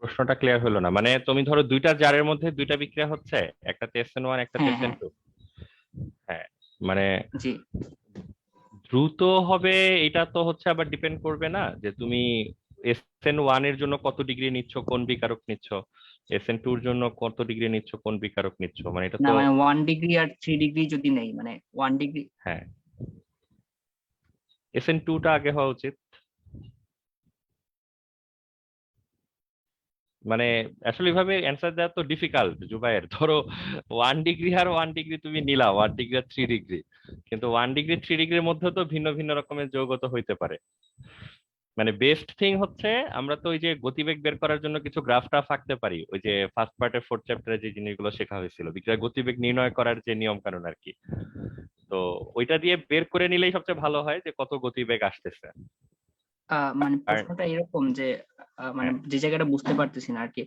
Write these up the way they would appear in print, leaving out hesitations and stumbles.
প্রশ্নটা ক্লিয়ার হলো না, মানে তুমি ধরো দুইটা জারের মধ্যে দুইটা বিক্রিয়া হচ্ছে, একটাতে SN1 একটাতে হ্যাঁ হ্যাঁ। SN2। হ্যাঁ, মানে জি। দ্রুত হবে এটা তো হচ্ছে আবার ডিপেন্ড করবে না যে তুমি SN1 এর জন্য কত ডিগ্রি নিচ্ছ, কোন বিকারক নিচ্ছ, SN2 এর জন্য কত ডিগ্রি নিচ্ছ, কোন বিকারক নিচ্ছ, মানে এটা না তো। মানে 1 ডিগ্রি আর 3 ডিগ্রি যদি নেই, মানে 1 ডিগ্রি। হ্যাঁ, SN2টা আগে হওয়া উচিত। মানে আসলে এভাবে অ্যান্সার দেওয়া তো ডিফিকাল্ট জুবাইর। ধরো 1 ডিগ্রি আর 1 ডিগ্রি তুমি নিলা, 1 ডিগ্রি আর 3 ডিগ্রি, কিন্তু 1 ডিগ্রি 3 ডিগ্রির মধ্যে তো ভিন্ন ভিন্ন রকমের যৌগত হইতে পারে। মানে বেস্ট থিং হচ্ছে আমরা তো ওই যে গতিবেগ বের করার জন্য কিছু গ্রাফ টাফ আঁকতে পারি, ওই যে ফার্স্ট পার্টের ফোর্থ চ্যাপ্টারে যে জিনিসগুলো শেখা হয়েছিল বিক্রিয়ার গতিবেগ নির্ণয় করার যে নিয়ম কানুন আর কি। তো ওইটা দিয়ে বের করে নিলেই সবচেয়ে ভালো হয় যে কত গতিবেগ আসতেছে। মানে আর প্রশ্নটা এরকম যে মানে হ্যাঁ, যে জায়গাটা বুঝতে পারতেছি না আর কি।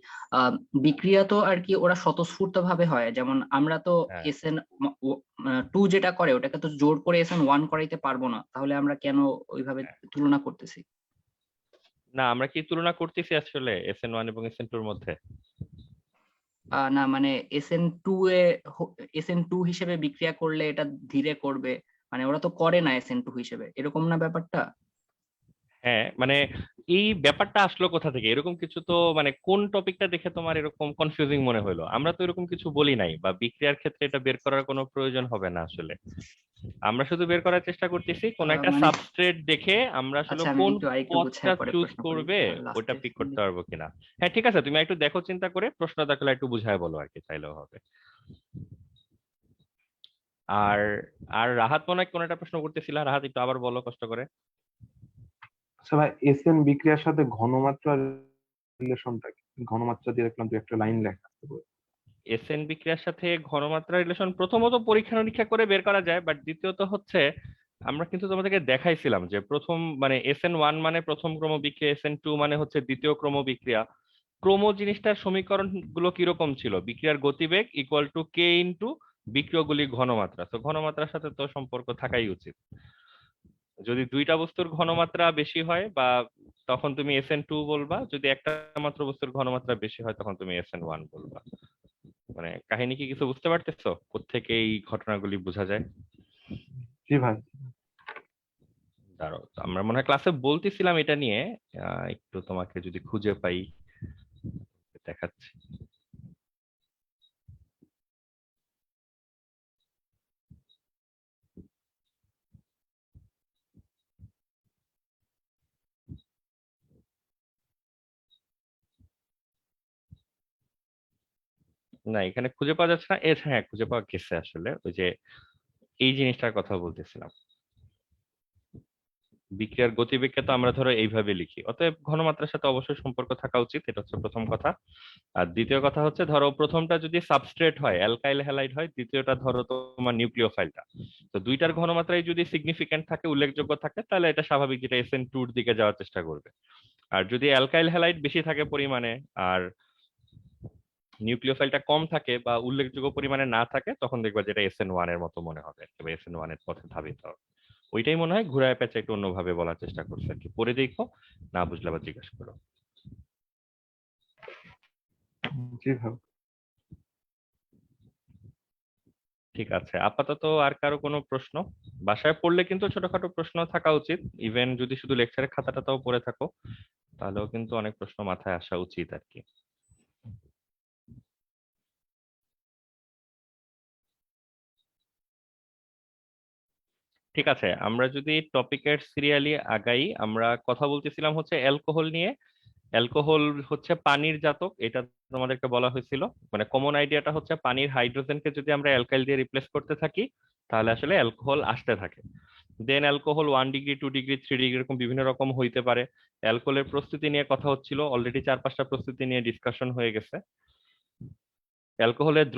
বিক্রিয়া তো আর কি ওরা স্বতঃস্ফূর্ত ভাবে হয়, যেমন আমরা তো হ্যাঁ, এসএন টু যেটা করে ওটাকে তো জোর করে এসএন 1 করাইতে পারবো না, তাহলে আমরা কেন ওইভাবে হ্যাঁ। তুলনা করতেছি? না, আমরা কি তুলনা করতেছি আসলে SN1 এবং SN2 এর মধ্যে? না মানে এসএন 2 এ এসএন 2 হিসেবে বিক্রিয়া করলে এটা ধীরে করবে, মানে ওরা তো করে না এসএন 2 হিসেবে, এরকম না ব্যাপারটা? হ্যাঁ, মানে এই ব্যাপারটা আসলো কোথা থেকে, এরকম কিছু তো মানে কোন টপিকটা দেখে তোমার এরকম কনফিউজিং মনে হলো? আমরা তো এরকম কিছু বলি নাই, বা বিক্রিয়ার ক্ষেত্রে এটা বের করার কোনো প্রয়োজন হবে না আসলে। আমরা শুধু বের করার চেষ্টা করতেছি কোন একটা মানে সাবস্ট্রেট দেখে আমরা আসলে আচ্ছা, আমি কোন একটু আরেকটু পথটা গুছায় পরে চুজ প্রশ্ন করি করবে ওটা লাস্টে। পিক করতে পারবো কিনা। হ্যাঁ ঠিক আছে, তুমি একটু দেখো চিন্তা করে, প্রশ্ন থাকলে একটু বুঝায় বলো আর কি, চাইলেও হবে। আর আর রাহাত মনে হয় কোন একটা প্রশ্ন করতেছিল, রাহাত একটু আবার বলো কষ্ট করে। আচ্ছা ভাই, এসএন বিক্রিয়ার সাথে ঘনমাত্রার রিলেশনটা কি? ঘনমাত্রা দিয়ে দেখলাম তুই একটা লাইন লেখা আছে বই। SN বিক্রিয়ার সাথে ঘনমাত্রা রিলেশন প্রথমত পরীক্ষা নিরীক্ষা করে বের করা যায়, বাট দ্বিতীয়ত হচ্ছে আমরা কিন্তু তোমাদেরকে দেখাইছিলাম যে প্রথম মানে SN1 মানে প্রথম ক্রম বিক্রিয়া, SN2 মানে হচ্ছে দ্বিতীয় ক্রম বিক্রিয়া। ক্রম জিনিসটার সমীকরণ গুলো কিরকম ছিল, বিক্রিয়ার গতিবেগ ইকুয়াল টু K ইন্টু বিক্রিয়গুলির ঘনমাত্রা, তো ঘনমাত্রার সাথে তো সম্পর্ক থাকাই উচিত। যদি দুইটা বস্তুর ঘনমাত্রা বেশি হয় বা তখন তুমি SN2 বলবা, যদি একটা মাত্র বস্তুর ঘনমাত্রা বেশি হয় তখন তুমি SN1 বলবা। মানে কাহিনী কি কিছু বুঝতে পারতেছো কোত্থেকে এই ঘটনাগুলি বোঝা যায়? জি ভাই। দাঁড়াও, আমরা মনে হয় ক্লাসে বলতেছিলাম এটা নিয়ে। একটু তোমাকে যদি খুঁজে পাই দেখাচ্ছি। না, এখানে খুঁজে পাওয়া যাচ্ছে না। হ্যাঁ, খুঁজে পাওয়া গেছে আসলে, ওই যে এই জিনিসটার কথা বলতেছিলাম। বিক্রিয়ার গতিবেগকে তো আমরা ধরো এইভাবে লিখি, অতএব ঘনমাত্রার সাথে অবশ্যই সম্পর্ক থাকা উচিত, এটা হচ্ছে প্রথম কথা। আর দ্বিতীয় কথা হচ্ছে ধরো প্রথমটা যদি সাবস্ট্রেট হয়, অ্যালকাইল হ্যালাইড হয়, দ্বিতীয়টা ধরো তোমার নিউক্লিওফাইলটা, তো দুইটার ঘনমাত্রাই যদি সিগনিফিকেন্ট থাকে, উল্লেখযোগ্য থাকে, তাহলে এটা স্বাভাবিক যেটা SN2 এর দিকে যাওয়ার চেষ্টা করবে। আর যদি অ্যালকাইল হ্যালাইড বেশি থাকে পরিমাণে, আর নিউক্লিওফাইলটা কম থাকে বা উল্লেখযোগ্য পরিমাণে না থাকে, তখন দেখবা যেটা SN1 এর মতো মনে হবে, তবে SN1 এর পথে ধাবিত হবে। ওইটাই মনে হয় ঘুরায় পেঁচে একটু অন্যভাবে বলার চেষ্টা করছে আর কি, পরে দেখো, না বুঝলে আবার জিজ্ঞাসা করো। জি ভাই। ঠিক আছে, আপাতত আর কারো কোনো প্রশ্ন? বাসায় পড়লে কিন্তু ছোটখাটো প্রশ্ন থাকা উচিত, ইভেন যদি শুধু লেকচারের খাতাটাও পড়ে থাকো তাহলেও কিন্তু অনেক প্রশ্ন মাথায় আসা উচিত আর কি। ঠিক আছে, আমরা যদি টপিকের সিরিয়ালি আগাই, আমরা কথা বলতেছিলাম হচ্ছে অ্যালকোহল নিয়ে। অ্যালকোহল হচ্ছে পানির জাতক, এটা তোমাদেরকে বলা হয়েছিল। মানে কমন আইডিয়াটা হচ্ছে পানির হাইড্রোজেনকে যদি আমরা অ্যালকাইল দিয়ে রিপ্লেস করতে থাকি তাহলে আসলে অ্যালকোহল আসতে থাকে। দেন অ্যালকোহল 1 ডিগ্রি, 2 ডিগ্রি, 3 ডিগ্রি এরকম বিভিন্ন রকম হইতে পারে। অ্যালকোহলের প্রস্তুতি নিয়ে কথা হচ্ছিল, অলরেডি 4-5টা প্রস্তুতি নিয়ে ডিসকাশন হয়ে গেছে। অ্যালকোহলের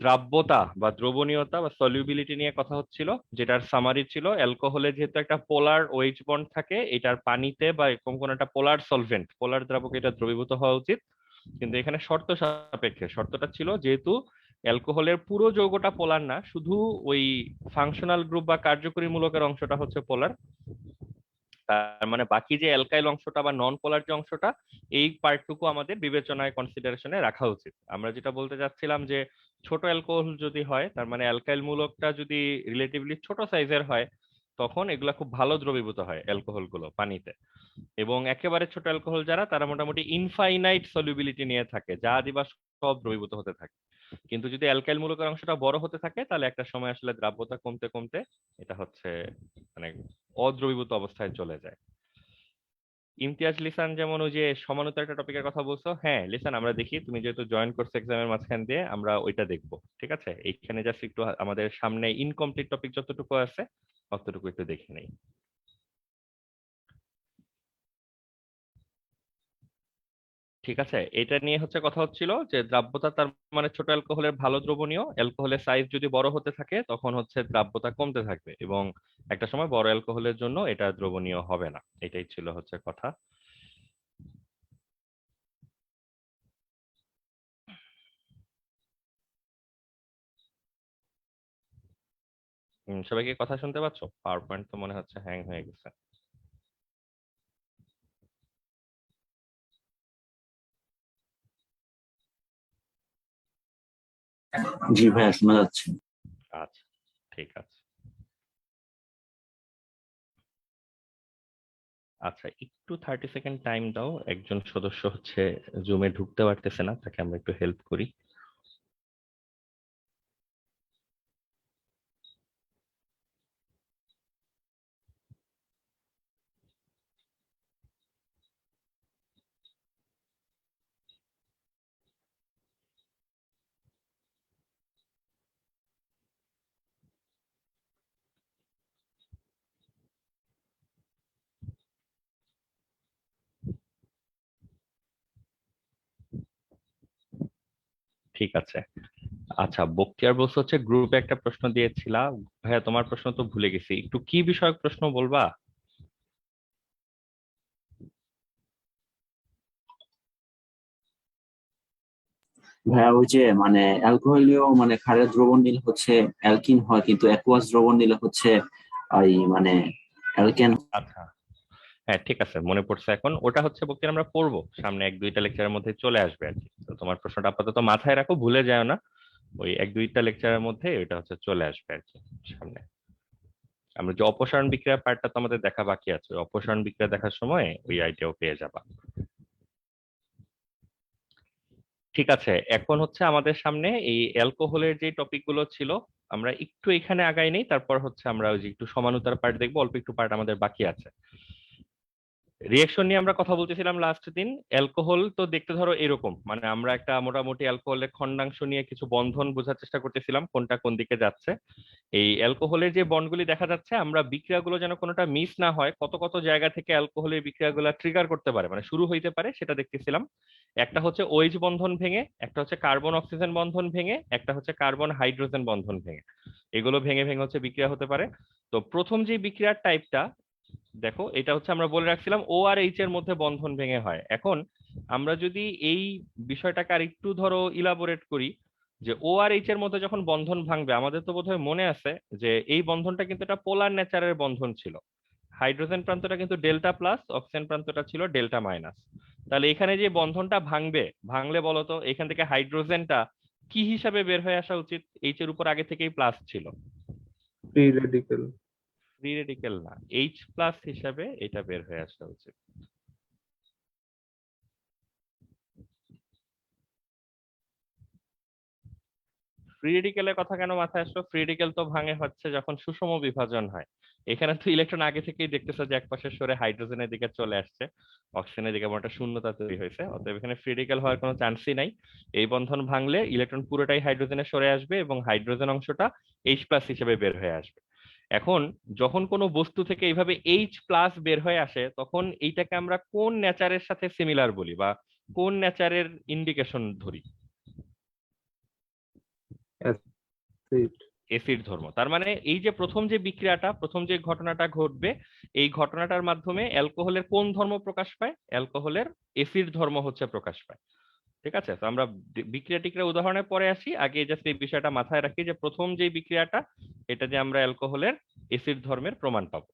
দ্রাব্যতা বা দ্রবণীয়তা বা সলিউবিলিটি নিয়ে কথা হচ্ছিল, যেটার সামারি ছিল অ্যালকোহলে যেহেতু একটা পোলার ওএইচ বন্ড থাকে, এটার পানিতে বা এরকম কোন একটা পোলার সলভেন্ট, পোলার দ্রাবকে এটা দ্রবীভূত হওয়া উচিত। কিন্তু এখানে শর্ত সাপেক্ষে, শর্তটা ছিল যেহেতু অ্যালকোহলের পুরো যৌগটা পোলার না, শুধু ওই ফাংশনাল গ্রুপ বা কার্যকরী মূলকের অংশটা হচ্ছে পোলার, তার মানে বাকি যে অ্যালকাইল অংশটা বা নন পোলার যে অংশটা, এই পার্টটুকু আমাদের বিবেচনায় কনসিডারেশনে রাখা উচিত। আমরা যেটা বলতে চাচ্ছিলাম যে ছোট অ্যালকোহল যদি হয়, তার মানে অ্যালকাইল মূলকটা যদি রিলেটিভলি ছোট সাইজের হয়, তখন এগুলা খুব ভালো দ্রবীভূত হয় অ্যালকোহল গুলো পানিতে। এবং একেবারে ছোট অ্যালকোহল যারা, তারা মোটামুটি ইনফাইনাইট সলিউবিলিটি নিয়ে থাকে, যা দিবা সব দ্রবীভূত হতে থাকে। কিন্তু যদি অ্যালকাইল মূলকের অংশটা বড় হতে থাকে, তাহলে একটা সময় আসলে দ্রাব্যতা কমতে কমতে এটা হচ্ছে মানে অদ্রবীভূত অবস্থায় চলে যায়। ইমতিয়াজ, লিসান যেমন ওই যে সমানুতার একটা টপিকের কথা বলছো, হ্যাঁ লিসান আমরা দেখি, তুমি যেহেতু জয়েন করছো এক্সামের মাঝখান দিয়ে, আমরা ওইটা দেখবো। ঠিক আছে, এইখানে জাস্ট একটু আমাদের সামনে ইনকমপ্লিট টপিক যতটুকু আছে ততটুকু একটু দেখে নেই। ঠিক আছে, এটা নিয়ে হচ্ছে কথা হচ্ছিল যে দ্রাব্যতা, তার মানে ছোট অ্যালকোহলের ভালো দ্রবণীয়, অ্যালকোহলের সাইজ যদি বড় হতে থাকে তখন হচ্ছে দ্রাব্যতা কমতে থাকবে, এবং একটা সময় বড় অ্যালকোহলের জন্য এটা দ্রবণীয় হবে না। এটাই ছিল হচ্ছে কথা। সবাইকে কথা শুনতে পাচ্ছ? পাওয়ার পয়েন্ট তো মনে হচ্ছে হ্যাং হয়ে গেছে। জি ভাইয়া, শোনা যাচ্ছে। আচ্ছা, ঠিক আছে। আচ্ছা, একটু 30 সেকেন্ড টাইম দাও, একজন সদস্য হচ্ছে জুমে ঢুকতে পারতেছে না, তাকে আমরা একটু হেল্প করি। ঠিক আছে। আচ্ছা, বক্তিয়ার বলছে হচ্ছে গ্রুপে একটা প্রশ্ন দিয়েছিলা। ভাইয়া তোমার প্রশ্ন তো ভুলে গেছি, একটু কি বিষয়ক প্রশ্ন বলবা? ভাইয়া ওই যে মানে অ্যালকোহলীয় মানে ক্ষারের দ্রবণ নিলে হচ্ছে অ্যালকিন হয়, কিন্তু অ্যাকুয়াস দ্রবণ নিলে হচ্ছে ওই মানে অ্যালকেন। আচ্ছা, হ্যাঁ ঠিক আছে, মনে পড়ছে এখন। ওটা হচ্ছে বক্তিয়ার আমরা পড়বো সামনে, এক দুইটা লেকচারের মধ্যে চলে আসবে আর কি। তো তোমার প্রশ্নটা আপাতত মাথায় রাখো, ভুলে যায় না। ওই এক দুইটা লেকচারের মধ্যে এটা হচ্ছে চলে আসবে আর কি সামনে। আমরা যে অপসারণ বিক্রিয়া পার্টটা তো আমাদের দেখা বাকি আছে, ওই অপসারণ বিক্রিয়া দেখার সময় ওই আইডিয়াও পেয়ে যাবা। ঠিক আছে, এখন হচ্ছে আমাদের সামনে এই অ্যালকোহলের যে টপিক গুলো ছিল, আমরা একটু এখানে আগাই নেই, তারপর হচ্ছে আমরা ওই যে একটু সমানুতার পার্ট দেখবো, অল্প একটু পার্ট আমাদের বাকি আছে। রিয়েকশন নিয়ে আমরা কথা বলতেছিলাম লাস্ট দিন। অ্যালকোহল তো দেখতে ধরো এরকম, মানে আমরা একটা মোটামুটি অ্যালকোহলের খন্ডাংশ নিয়ে কিছু বন্ধন বোঝার চেষ্টা করতেছিলাম, কোনটা কোন দিকে যাচ্ছে। এই অ্যালকোহলের যে বন্ডগুলি দেখা যাচ্ছে, আমরা বিক্রিয়াগুলো যেন কোনোটা মিস না হয়, কত কত জায়গা থেকে অ্যালকোহলের বিক্রিয়াগুলো ট্রিগার করতে পারে, মানে শুরু হইতে পারে, সেটা দেখতেছিলাম। একটা হচ্ছে ওএইচ বন্ধন ভেঙে, একটা হচ্ছে কার্বন অক্সিজেন বন্ধন ভেঙে, একটা হচ্ছে কার্বন হাইড্রোজেন বন্ধন ভেঙে, এগুলো ভেঙে ভেঙে হচ্ছে বিক্রিয়া হতে পারে। তো প্রথম যে বিক্রিয়ার টাইপটা দেখো, এটা হচ্ছে আমরা বলে রাখছিলাম ও আর এইচ এর মধ্যে বন্ধন ভেঙে হয়। এখন আমরা যদি এই বিষয়টাকে আর একটু ধরো ইলাবোরেট করি, যে ও আর এইচ এর মধ্যে যখন বন্ধন ভাঙবে, আমাদের তো বোধহয় মনে আছে যে এই বন্ধনটা কিন্তু একটা পোলার নেচারের বন্ধন ছিল। হাইড্রোজেন প্রান্তটা কিন্তু ডেল্টা প্লাস, অক্সিজেন প্রান্তটা ছিল ডেল্টা মাইনাস। তাহলে এখানে যে বন্ধনটা ভাঙবে, ভাঙলে বলতো এখান থেকে হাইড্রোজেনটা কি হিসাবে বের হয়ে আসা উচিত? এইচ এর উপর আগে থেকেই প্লাস ছিল। Free radical. ফ্রি রেডিকেল না, এইচ প্লাস হিসাবে এটা বের হয়ে আসা উচিত। ফ্রি রেডিকেলের কথা কেন মাথায় আসলো? ফ্রি রেডিকেল তো ভাঙে হচ্ছে যখন সুষম বিভাজন হয়। এখানে তো ইলেকট্রন আগে থেকেই দেখতেছে যে একপাশে সরে হাইড্রোজেনের দিকে চলে আসছে, অক্সিজেনের দিকে একটা শূন্যতা তৈরি হয়েছে, অতএব এখানে ফ্রি রেডিকেল হওয়ার কোনো চান্সই নাই। এই বন্ধন ভাঙলে ইলেকট্রন পুরোটাই হাইড্রোজেনে সরে আসবে এবং হাইড্রোজেন অংশটা এইচ প্লাস হিসেবে বের হয়ে আসবে। এখন যখন কোনো বস্তু থেকে এইভাবে এইচ প্লাস বের হয়ে আসে, তখন এইটাকে আমরা কোন নেচারের সাথে সিমিলার বলি, বা কোন নেচারের ইন্ডিকেশন ধরি? অ্যাসিড। এসিড ধর্ম। তার মানে এই যে প্রথম যে বিক্রিয়াটা, প্রথম যে ঘটনাটা ঘটবে, এই ঘটনাটার মাধ্যমে অ্যালকোহলের কোন ধর্ম প্রকাশ পায়? অ্যালকোহলের এসিড ধর্ম হচ্ছে প্রকাশ পায়। ঠিক আছে, তো আমরা বিক্রিয়া টিক্রিয়া উদাহরণে পরে আসি, আগে জাস্ট এই বিষয়টা মাথায় রাখি যে প্রথম যে বিক্রিয়াটা, এটা যে আমরা অ্যালকোহলের এসিড ধর্মের প্রমাণ পাবো।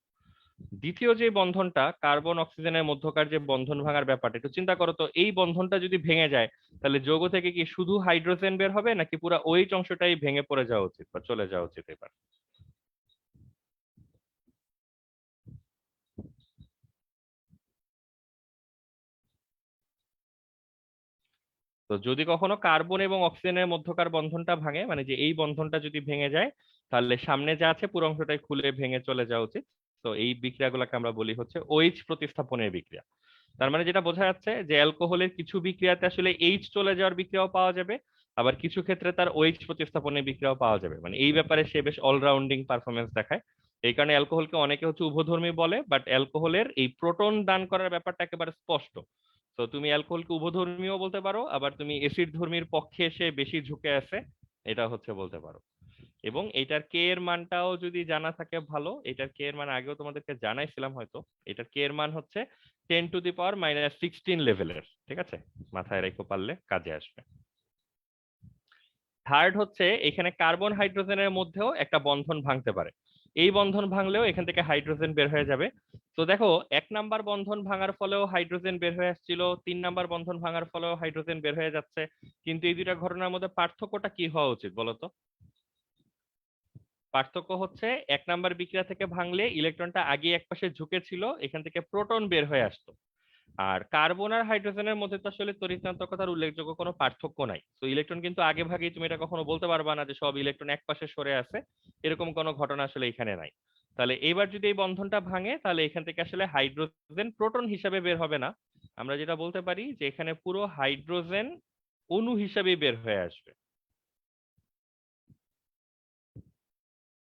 দ্বিতীয় যে বন্ধনটা কার্বন অক্সিজেনের মধ্যকার যে বন্ধন ভাঙার ব্যাপারটা একটু চিন্তা করো তো, এই বন্ধনটা যদি ভেঙে যায় তাহলে যৌগ থেকে কি শুধু হাইড্রোজেন বের হবে নাকি পুরো ওইচ অংশটাই ভেঙে পড়ে যাওয়া উচিত বা চলে যাওয়া উচিত এবার? তো যদি কখনো কার্বন এবং অক্সিজেনের মধ্যকার বন্ধনটা ভাঙে, মানে যে এই বন্ধনটা যদি ভেঙে যায়, তাহলে সামনে যা আছে পুরো অংশটাই খুলে ভেঙে চলে যাওয়া উচিত। তো এই বিক্রিয়াগুলোকে আমরা বলি হচ্ছে ওইচ প্রতিস্থাপনের বিক্রিয়া। তার মানে যেটা বোঝা যাচ্ছে যে অ্যালকোহলের কিছু বিক্রিয়াতে আসলে এইচ চলে যাওয়ার বিক্রিয়াও পাওয়া যাবে, আবার কিছু ক্ষেত্রে তার ওইচ প্রতিস্থাপনের বিক্রিয়াও পাওয়া যাবে। মানে এই ব্যাপারে সে বেশ অলরাউন্ডিং পারফরমেন্স দেখায়। এই কারণে অ্যালকোহলকে অনেকে হচ্ছে উভধর্মী বলে, বাট অ্যালকোহলের এই প্রোটন দান করার ব্যাপারটা একেবারে স্পষ্ট। তো তুমি অ্যালকোহলকে উভধর্মীও বলতে পারো, আবার তুমি এসিড ধর্মীর পক্ষে এসে বেশি ঝুঁকে আছে এটা হচ্ছে বলতে পারো। এবং এটার কে এর মানটাও যদি জানা থাকে ভালো, এটার কে এর মান আগেও তোমাদেরকে জানাইছিলাম হয়তো। এটার কে এর মান হচ্ছে 10⁻⁻16 লেভেলের, ঠিক আছে? মাথায় রেখো, পারলে কাজে আসবে। থার্ড হচ্ছে এখানে কার্বন হাইড্রোজেনের মধ্যেও একটা বন্ধন ভাঙতে পারে। এই বন্ধন ভাঙলেও এখান থেকে হাইড্রোজেন বের হয়ে যাবে। তো দেখো, 1 নাম্বার বন্ধন ভাঙার ফলেও হাইড্রোজেন বের হয়ে আসছিল, 3 নাম্বার বন্ধন ভাঙার ফলেও হাইড্রোজেন বের হয়ে যাচ্ছে। কিন্তু এই দুইটা ঘটনার মধ্যে পার্থক্যটা কি হওয়া উচিত বলো তো? পার্থক্য হচ্ছে 1 নাম্বার বিক্রিয়া থেকে ভাঙলে ইলেকট্রনটা আগে একপাশে ঝুঁকে ছিল, এখান থেকে প্রোটন বের হয়ে আসতো। আর কার্বন আর হাইড্রোজেনের মধ্যে তো আসলে তড়িৎচঞ্চকতার উল্লেখযোগ্য কোনো পার্থক্য নাই। তো ইলেকট্রন কিন্তু আগে ভাগেই, তুমি এটা কখনো বলতে পারবা না যে সব ইলেকট্রন একপাশে সরে আছে, এরকম কোনো ঘটনা আসলে এখানে নাই। তাহলে এবার যদি এই বন্ধনটা ভাঙে তাহলে এখান থেকে আসলে হাইড্রোজেন প্রোটন হিসাবে বের হবে না, আমরা যেটা বলতে পারি যে এখানে পুরো হাইড্রোজেন অণু হিসাবে বের হয়ে আসবে।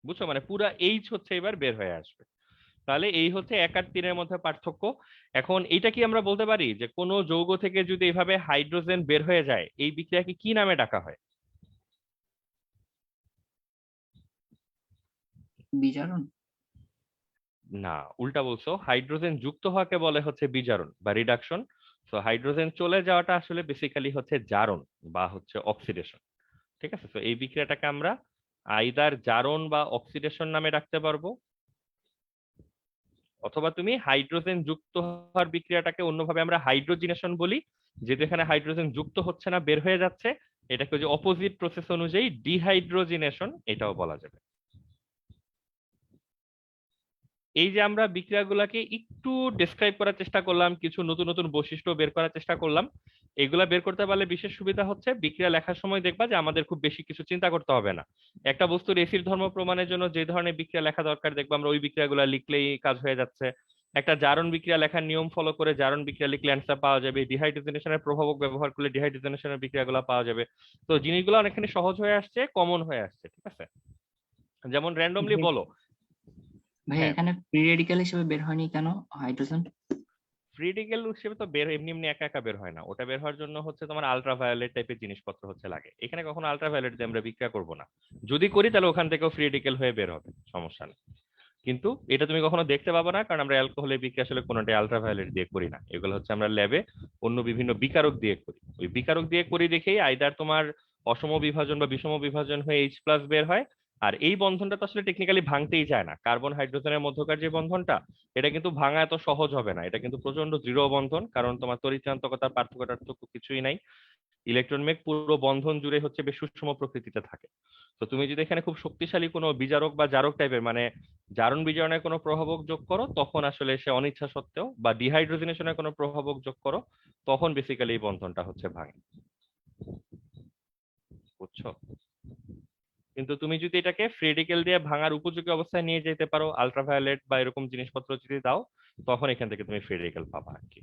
বুঝছো, মানে পুরা এইচ হচ্ছে এবার বের হয়ে আসবে। তাহলে এই হচ্ছে 1 আর 3-এর মধ্যে পার্থক্য। এখন এটা কি আমরা বলতে পারি যে কোনো যৌগ থেকে যদি এভাবে হাইড্রোজেন বের হয়ে যায়, এই বিক্রিয়াকে কি নামে ডাকা হয়? বিজারণ। না, উল্টা বলছো, হাইড্রোজেন যুক্ত হওয়াকে বলে হচ্ছে বিজারণ বা রিডাকশন। তো হাইড্রোজেন চলে যাওয়াটা আসলে বেসিক্যালি হচ্ছে জারণ বা হচ্ছে অক্সিডেশন। ঠিক আছে, তো এই বিক্রিয়াটাকে আমরা আইদার জারণ বা অক্সিডেশন নামে ডাকতে পারবো, অথবা তুমি হাইড্রোজেন যুক্ত হওয়ার বিক্রিয়াটাকে অন্যভাবে আমরা হাইড্রোজিনেশন বলি, যেহেতু এখানে হাইড্রোজেন যুক্ত হচ্ছে না, বের হয়ে যাচ্ছে। এটাকে যে অপোজিট প্রসেস অনুযায়ী ডিহাইড্রোজিনেশন এটাও বলা যাবে। এই যে আমরা বিক্রিয়াগুলোকে একটু ডেসক্রাইব করার চেষ্টা করলাম, কিছু নতুন নতুন বৈশিষ্ট্য বের করার চেষ্টা করলাম, এগুলা বের করতে পারলে বিশেষ সুবিধা হচ্ছে বিক্রিয়া লেখার সময় দেখবা যে আমাদের খুব বেশি কিছু চিন্তা করতে হবে না। একটা বস্তুর এসিড ধর্ম প্রমাণের জন্য যে ধরনের বিক্রিয়া লেখা দরকার দেখবা আমরা ওই বিক্রিয়াগুলো লিখলেই কাজ হয়ে যাচ্ছে। একটা জারণ বিক্রিয়া লেখার নিয়ম ফলো করে জারণ বিক্রিয়া লিখলে অ্যান্সার পাওয়া যাবে, ডিহাইড্রোজেনেশনের প্রভাবক ব্যবহার করলে ডিহাইড্রোজেনেশনের বিক্রিয়াগুলো পাওয়া যাবে। তো জিনিসগুলো অনেকখানি সহজ হয়ে আসছে, কমন হয়ে আসছে, ঠিক আছে? যেমন র্যান্ডমলি ভাই বলো। ভাই হ্যাঁ, এখানে ফ্রি রেডিক্যাল হিসেবে বের হয়নি কেন হাইড্রোজেন? ফ্রি রেডিক্যাল হিসেবে তো বের এমনি এমনি একা একা বের হয় না, ওটা বের হওয়ার জন্য হচ্ছে তোমার আলট্রাভায়োলেট টাইপের জিনিসপত্র হচ্ছে লাগে। এখানে কখনো আলট্রাভায়োলেট দিয়ে আমরা বিক্রিয়া করবো না, যদি করি তাহলে ওখান থেকেও ফ্রি রেডিক্যাল হয়ে বের হবে, সমস্যা নেই। কিন্তু এটা তুমি কখনো দেখতে পাবো না, কারণ আমরা অ্যালকোহলের বিক্রিয়া আসলে কোনোটাই আলট্রাভায়োলেট দিয়ে করি না, এগুলো হচ্ছে আমরা ল্যাবে অন্য বিভিন্ন বিকারক দিয়ে করি। ওই বিকারক দিয়ে করি দেখেই আইদার তোমার অসম বিভাজন বা বিষম বিভাজন হয়ে H+ বের হয়। আর এই বন্ধনটা তো আসলে টেকনিক্যালি ভাঙতেই চায় না, কার্বন হাইড্রোজেনের মধ্যকার যে বন্ধনটা, এটা কিন্তু ভাঙা এত সহজ হবে না, এটা কিন্তু প্রচন্ড দৃঢ় বন্ধন, কারণ তোমার তড়িৎচঞ্চকতার পার্থক্য টার্থক্য কিছুই নাই। ইলেকট্রন মেঘ পুরো বন্ধন জুড়ে হচ্ছে বেশ সুষম প্রকৃতিতে থাকে। তো তুমি যদি এখানে খুব শক্তিশালী কোনো বিজারক বা জারক টাইপের, মানে জারণ বিজারণের কোনো প্রভাবক যোগ করো, তখন আসলে সে অনিচ্ছা সত্ত্বেও, বা ডিহাইড্রোজেনেশনের কোনো প্রভাবক যোগ করো, তখন বেসিক্যালি এই বন্ধনটা হচ্ছে ভাঙে। বুঝছো? কিন্তু তুমি যদি এটাকে ফ্রি রেডিক্যাল দিয়ে ভাঙার উপযোগী অবস্থায় নিয়ে যেতে পারো, আলট্রাভায়োলেট বা এরকম জিনিসপত্র যদি দাও, তখন এখান থেকে তুমি ফ্রি রেডিক্যাল পাবা আর কি।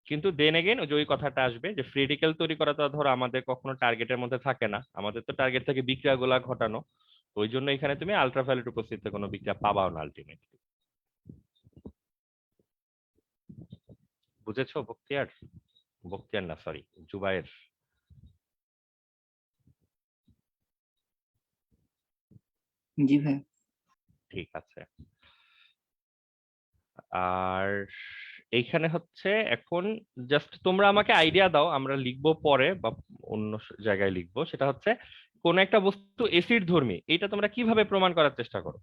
কিন্তু দেন এগেন ওই যে ওই কথাটা আসবে যে ফ্রি রেডিক্যাল তৈরি করা তো ধরো আমাদের কখনো টার্গেটের মধ্যে থাকে না, আমাদের তো টার্গেট থাকে বিক্রিয়াগুলা ঘটানো। তো ওই জন্য এখানে তুমি আলট্রাভায়োলেট উপস্থিতিতে কোনো বিক্রিয়া পাবাও না আলটিমেটলি। বুঝেছো বক্তিয়ার? বক্তিয়ার না, সরি, জুবায়ের। জি ভাই। ঠিক আছে। আর এইখানে হচ্ছে এখন জাস্ট তোমরা আমাকে আইডিয়া দাও, আমরা লিখবো পরে বা অন্য জায়গায় লিখবো, সেটা হচ্ছে কোন একটা বস্তু এসিড ধর্মী এটা তোমরা কিভাবে প্রমাণ করার চেষ্টা করো?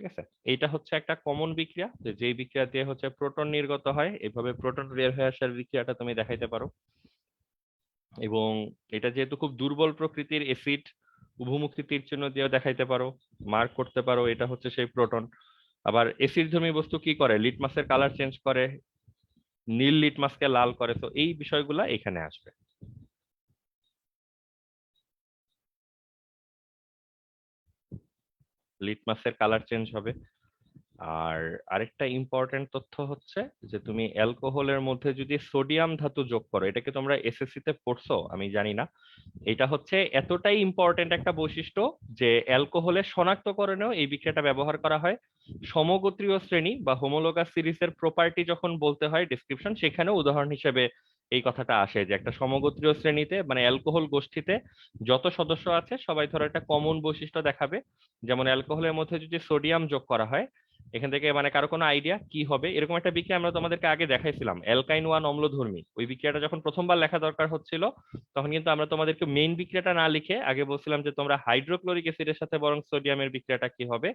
ঠিক আছে, এইটা হচ্ছে একটা কমন বিক্রিয়া, যে যেই বিক্রিয়া দিয়ে হচ্ছে প্রোটন নির্গত হয়, এভাবে প্রোটন বের হয়ে আসার বিক্রিয়াটা তুমি দেখাইতে পারো। এবং এটা যেহেতু খুব দুর্বল প্রকৃতির অ্যাসিড, উভমুখী তীর চিহ্ন দিয়েও দেখাইতে পারো, মার্ক করতে পারো এটা হচ্ছে সেই প্রোটন। আবার অ্যাসিডধর্মী বস্তু কি করে, লিটমাসের কালার চেঞ্জ করে, নীল লিটমাসকে লাল করে, তো এই বিষয়গুলা এখানে আসবে। লিটমাসের কালার চেঞ্জ হবে। আর আরেকটা ইম্পর্টেন্ট তথ্য হচ্ছে যে তুমি অ্যালকোহলের মধ্যে যদি সোডিয়াম ধাতু যোগ করো, এটাকে তোমরা এসএসসি তে পড়ছো আমি জানি না, এটা হচ্ছে এতটাই ইম্পর্টেন্ট একটা বৈশিষ্ট্য যে অ্যালকোহলের শনাক্তকরণেও এই বিক্রিয়াটা ব্যবহার করা হয়। সমগোত্রীয় শ্রেণী বা হোমোলোগাস সিরিজের প্রপার্টি যখন বলতে হয় ডেসক্রিপশন, সেখানেও উদাহরণ হিসেবে এই কথাটা আসে যে একটা সমগোত্রীয় শ্রেণীতে মানে অ্যালকোহল গোষ্ঠীতে যত সদস্য আছে সবাই ধরো একটা কমন বৈশিষ্ট্য দেখাবে। যেমন অ্যালকোহলের মধ্যে যদি সোডিয়াম যোগ করা হয়, এখান থেকে মানে কারো কোনো আইডিয়া কি হবে? এরকম একটা বিক্রিয়া আমরা তোমাদেরকে আগে দেখাইছিলাম, অ্যালকাইন ওয়ান অম্লধর্মী, ওই বিক্রিয়াটা যখন প্রথমবার লেখা দরকার হচ্ছিল তখন কিন্তু আমরা তোমাদেরকে মেইন বিক্রিয়াটা না লিখে আগে বলছিলাম যে তোমরা হাইড্রোক্লোরিক অ্যাসিডের সাথে বরং সোডিয়ামের বিক্রিয়াটা কি হবে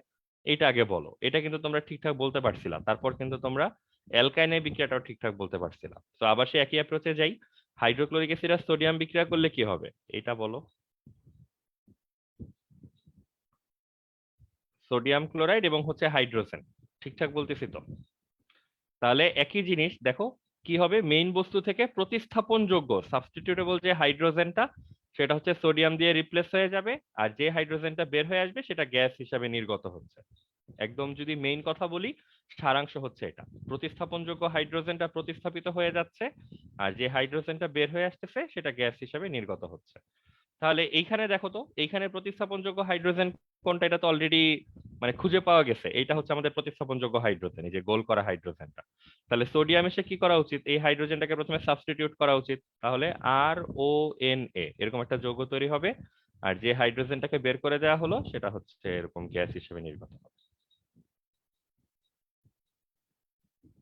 এটা আগে বলো। এটা কিন্তু তোমরা ঠিকঠাক বলতে পারছিলা, তারপর কিন্তু তোমরা অ্যালকাইনের বিক্রিয়াটাও ঠিকঠাক বলতে পারছিলা। তো আবার সে একই অ্যাপ্রোচে যাই, হাইড্রোক্লোরিক অ্যাসিড আর সোডিয়াম বিক্রিয়া করলে কি হবে এটা বলো। সোডিয়াম ক্লোরাইড এবং হচ্ছে হাইড্রোজেন, ঠিকঠাক বলতেছি তো? তাহলে একই জিনিস দেখো কি হবে, মেইন বস্তু থেকে প্রতিস্থাপন যোগ্য সাবস্টিটিউটেবল যে হাইড্রোজেনটা সেটা হচ্ছে সোডিয়াম দিয়ে রিপ্লেস হয়ে যাবে, আর যে হাইড্রোজেনটা বের হয়ে আসবে সেটা গ্যাস হিসাবে নির্গত হচ্ছে। একদম যদি মেইন কথা বলি, সারাংশ হচ্ছে এটা, প্রতিস্থাপনযোগ্য হাইড্রোজেনটা প্রতিস্থাপিত হয়ে যাচ্ছে, আর যে হাইড্রোজেনটা বের হয়ে আসতেছে সেটা গ্যাস হিসাবে নির্গত হচ্ছে। তাহলে এইখানে দেখো তো, এইখানে প্রতিস্থাপনযোগ্য হাইড্রোজেন কোনটা, এটা তো অলরেডি মানে খুঁজে পাওয়া গেছে, এইটা হচ্ছে আমাদের প্রতিস্থাপনযোগ্য হাইড্রোজেন, এই যে গোল করা হাইড্রোজেনটা। তাহলে সোডিয়াম এসে কি করা উচিত, এই হাইড্রোজেনটাকে প্রথমে সাবস্টিটিউট করা উচিত, তাহলে RONA এরকম একটা যৌগ তৈরি হবে, আর যে হাইড্রোজেনটাকে বের করে দেওয়া হলো সেটা হচ্ছে এরকম গ্যাস হিসেবে নির্গত হবে।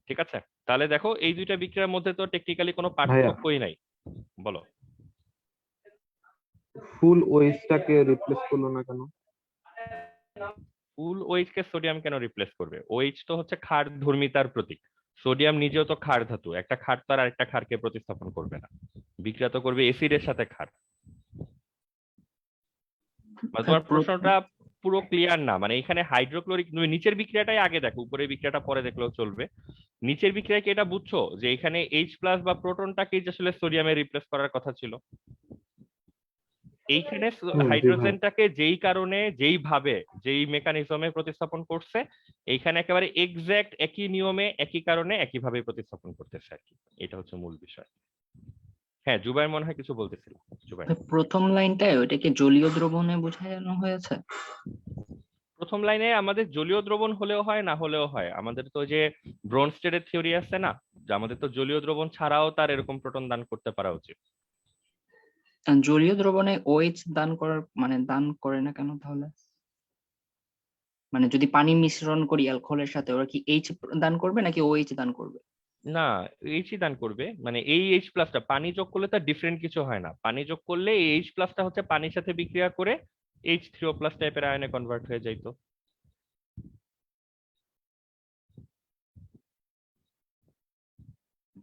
ঠিক আছে, তাহলে দেখো এই দুইটা বিক্রিয়ার মধ্যে তো টেকনিক্যালি কোনো ভাইয়া, পার্থক্যই নাই। বলো। ফুল ওএইচটাকে রিপ্লেস করলো না কেন? ফুল ওএইচ কে সোডিয়াম কেন রিপ্লেস করবে? ওএইচ তো হচ্ছে ক্ষার ধর্মিতার প্রতীক, সোডিয়াম নিজেও তো ক্ষার ধাতু, একটা ক্ষার তো আর আরেকটা ক্ষারকে প্রতিস্থাপন করবে না, বিক্রিয়া তো করবে এসিডের সাথে ক্ষার। মানে তোমার প্রশ্নটা পুরো ক্লিয়ার না, মানে এখানে হাইড্রোক্লোরিক, তুমি নিচের বিক্রিয়াটাই আগে দেখো, উপরের বিক্রিয়াটা পরে দেখলেও চলবে। নিচের বিক্রিয়া কি এটা বুঝছো যে এখানে এইচ প্লাস বা প্রোটনটাকেই যে আসলে সোডিয়ামে রিপ্লেস করার কথা ছিল? এইখানে জি ভাই। হাইড্রোজেনটাকে যেই কারণে যেইভাবে যেই মেকানিজমে প্রতিস্থাপন করছে, এইখানে একেবারে এক্সাক্ট একই নিয়মে একই কারণে একইভাবে প্রতিস্থাপন করতেছে আর কি, এটা হচ্ছে মূল বিষয়। হ্যাঁ, জুবাইর মনে হয় কিছু বলতেছিল। জুবাইর, প্রথম লাইনটায় ওইটাকে জলীয় দ্রবণে বোঝানো হয়েছে। প্রথম লাইনে আমাদের জলীয় দ্রবণ হলেও হয় না হলেও হয়, আমাদের তো যে ব্রনস্টেডের থিওরি আছে না, যে আমাদের তো জলীয় দ্রবণ ছাড়াও তার এরকম প্রোটন দান করতে পারা উচিত। জলীয় দ্রবণে ওএইচ দান করার মানে দান করে না কেন তাহলে? মানে যদি পানি মিশ্রণ করি অ্যালকোহলের সাথে, ওরা কি এইচ দান করবে নাকি ওএইচ দান করবে? না, এইচই দান করবে, মানে এই এইচ প্লাসটা পানি যোগ করলে তার ডিফারেন্ট কিছু হয় না, পানি যোগ করলে এই এইচ প্লাসটা হচ্ছে পানির সাথে বিক্রিয়া করে H3O+ টাইপের আয়নে কনভার্ট হয়ে যাইতো।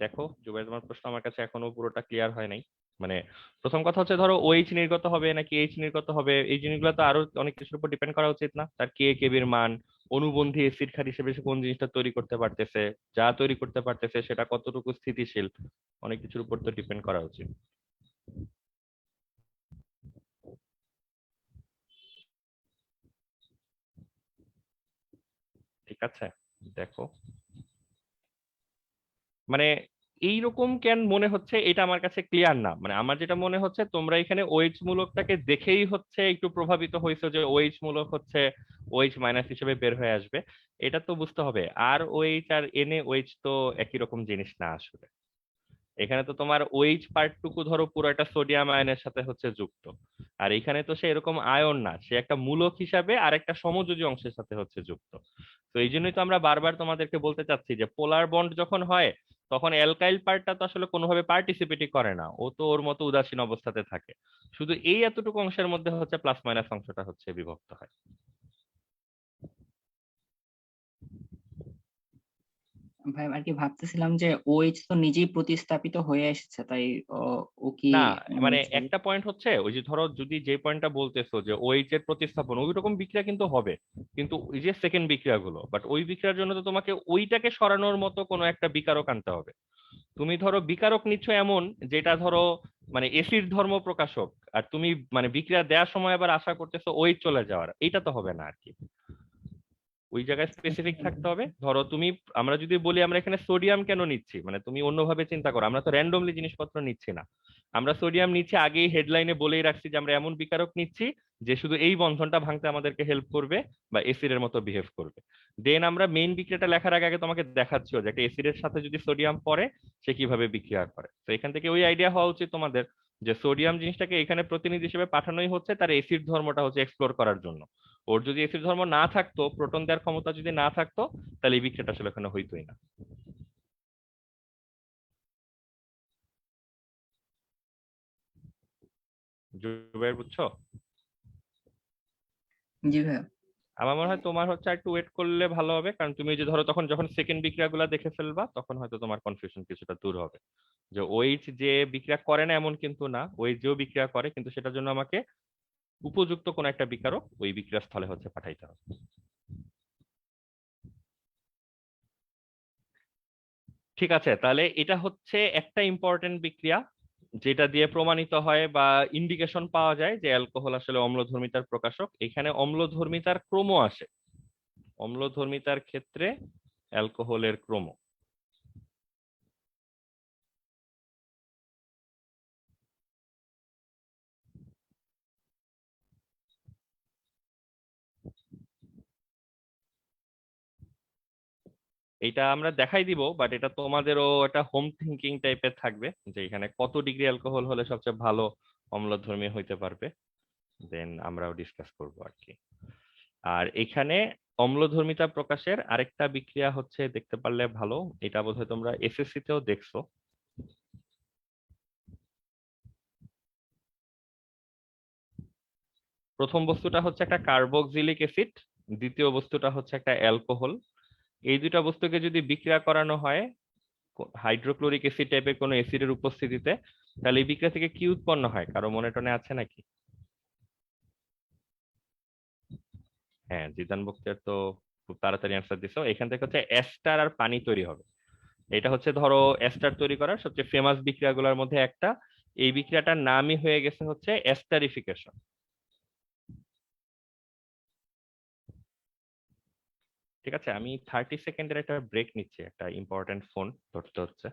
দেখো জুবাইর, তোমার প্রশ্ন আমার কাছে এখনো পুরোটা ক্লিয়ার হয় নাই। মানে প্রথম কথা হচ্ছে ধরো OH নির্গত হবে নাকি এইচ নির্গত হবে, এই জিনিসগুলো তো আরো অনেক কিছুর উপর ডিপেন্ড করা উচিত না? তার কেবির মান, অনুবন্ধী এসিড ক্ষার হিসেবে সে কোন জিনিসটা তৈরি করতে পারতেছে, যা তৈরি করতে পারতেছে সেটা কতটুকু স্থিতিশীল, অনেক কিছুর উপর তো ডিপেন্ড করা উচিত। ঠিক আছে, দেখো মানে এইরকম কেন মনে হচ্ছে এটা আমার কাছে ক্লিয়ার না, মানে আমার যেটা মনে হচ্ছে তোমরা এখানে ওএইচ মূলকটাকে দেখেই হচ্ছে একটু প্রভাবিত হয়েছে যে ওএইচ মূলক হচ্ছে ওএইচ মাইনাস হিসেবে বের হয়ে আসবে। এটা তো বুঝতে হবে, আর ওএইচ আর NaOH তো একই রকম জিনিস না আসলে। এখানে তো তোমার ওএইচ পার্টটুকু ধরো পুরো একটা সোডিয়াম আয়নের সাথে হচ্ছে যুক্ত, আর এখানে তো সে এরকম আয়ন না, সে একটা মূলক হিসাবে আর একটা সমযোজী অংশের সাথে হচ্ছে যুক্ত। তো এই জন্যই তো আমরা বারবার তোমাদেরকে বলতে চাচ্ছি যে পোলার বন্ড যখন হয় তখন অ্যালকাইল পার্টটা তো আসলে কোনোভাবে পার্টিসিপেটই করে না, ও তো ওর মতো উদাসীন অবস্থাতে থাকে, শুধু এই এতটুকু অংশের মধ্যে হচ্ছে প্লাস মাইনাস অংশটা হচ্ছে বিভক্ত হয়। ভাই আর কি ভাবতেছিলাম যে ওএইচ তো নিজেই প্রতিস্থাপিত হয়ে এসেছে, তাই ও কি না, মানে হচ্ছে একটা পয়েন্ট হচ্ছে ওই যে ধরো যদি যে পয়েন্টটা বলতেছো যে ওইচ এর প্রতিস্থাপন ওই রকম বিক্রিয়া কিন্তু হবে, কিন্তু ওই যে সেকেন্ড বিক্রিয়া গুলো, বাট ওই বিক্রিয়ার জন্য তো তোমাকে ওইটাকে সরানোর মতো কোনো একটা বিকারক আনতে হবে। তুমি ধরো বিকারক নিচ্ছ এমন যেটা ধরো মানে এসিড ধর্ম প্রকাশক, আর তুমি মানে বিক্রিয়া দেওয়ার সময় আবার আশা করতেছো ওই চলে যাওয়ার, এইটা তো হবে না আর কি। ওই জায়গায় স্পেসিফিক থাকতে হবে। ধরো তুমি, আমরা যদি বলি আমরা এখানে সোডিয়াম কেন নিচ্ছি, মানে তুমি অন্যভাবে চিন্তা করো, আমরা তো র্যান্ডমলি জিনিসপত্র নিচ্ছি না। আমরা সোডিয়াম নিচ্ছি আগেই হেডলাইনে বলেই রাখছি যে আমরা এমন বিকারক নিচ্ছি যে শুধু এই বন্ধনটা ভাঙতে আমাদেরকে হেল্প করবে বা এসিডের মতো বিহেভ করবে। দেন আমরা মেইন বিক্রিয়াটা লেখার আগে আগে তোমাকে দেখাচ্ছিও যে একটা এসিডের সাথে যদি সোডিয়াম পড়ে সে কিভাবে বিক্রিয়া করে। তো এখান থেকে ওই আইডিয়া হওয়া উচিত তোমাদের যে সোডিয়াম জিনিসটাকে এখানে প্রতিনিধি হিসেবে পাঠানোই হচ্ছে তার এসিড ধর্মটা হচ্ছে এক্সপ্লোর করার জন্য। ওর যদি এসিড ধর্ম না থাকতো, প্রোটন দেওয়ার ক্ষমতা যদি না থাকতো, তাহলে এই বিক্রিয়াটা আসলে ওখানে হইতোই না। জুবাইর, বুঝছো? জি ভাইয়া। আমার মনে হয় তোমার হচ্ছে একটু ওয়েট করলে ভালো হবে, কারণ তুমি যে ধরো তখন যখন সেকেন্ড বিক্রিয়াগুলো দেখে ফেলবা তখন হয়তো তোমার কনফিউশন কিছুটা দূর হবে। যে ওইচ যে বিক্রিয়া করে না এমন কিন্তু না, ওই যেও বিক্রিয়া করে, কিন্তু সেটার জন্য আমাকে উপযুক্ত কোন একটা বিকারক ওই বিক্রিয়া স্থলে হচ্ছে পাঠাইতে হবে। ঠিক আছে, তাহলে এটা হচ্ছে একটা ইম্পর্টেন্ট বিক্রিয়া যেটা দিয়ে প্রমাণিত হয় বা ইন্ডিকেশন পাওয়া যায় যে অ্যালকোহল আসলে অম্লধর্মিতার প্রকাশক। এখানে অম্লধর্মিতার ক্রম আসে, অম্লধর্মিতার ক্ষেত্রে অ্যালকোহলের ক্রম। এটা আমরা দেখাই দিব, বাট এটা তোমাদেরও একটা হোম থিঙ্কিং টাইপের থাকবে যে এখানে কত ডিগ্রি অ্যালকোহল হলে সবচেয়ে ভালো অম্লধর্মী হইতে পারবে। দেন আমরাও ডিসকাস করবো আর কি। আর এখানে অম্লধর্মিতা প্রকাশের আরেকটা বিক্রিয়া হচ্ছে দেখতে পারলে ভালো, এটা বোধহয় তোমরা এসএসসি তেও দেখছো। প্রথম বস্তুটা হচ্ছে একটা কার্বক্সিলিক অ্যাসিড, দ্বিতীয় বস্তুটা হচ্ছে একটা অ্যালকোহল। এই দুইটা বস্তুকে যদি বিক্রিয়া করানো হয় হাইড্রোক্লোরিক অ্যাসিড টাইপের কোনো অ্যাসিডের উপস্থিতিতে, তাহলে এই বিক্রিয়া থেকে কি উৎপন্ন হয় কারো মনে টনে আছে নাকি? হ্যাঁ, জিদান বখতিয়ার তো খুব তাড়াতাড়ি অ্যান্সার দিছো। এখান থেকে হচ্ছে এস্টার আর পানি তৈরি হবে। এটা হচ্ছে ধরো এস্টার তৈরি করার সবচেয়ে ফেমাস বিক্রিয়াগুলোর মধ্যে একটা। এই বিক্রিয়াটার নামই হয়ে গেছে হচ্ছে এস্টারিফিকেশন। ঠিক আছে, আমি 30 সেকেন্ডের একটা ব্রেক নিচ্ছি, একটা ইম্পর্টেন্ট ফোন ধরতে হচ্ছে।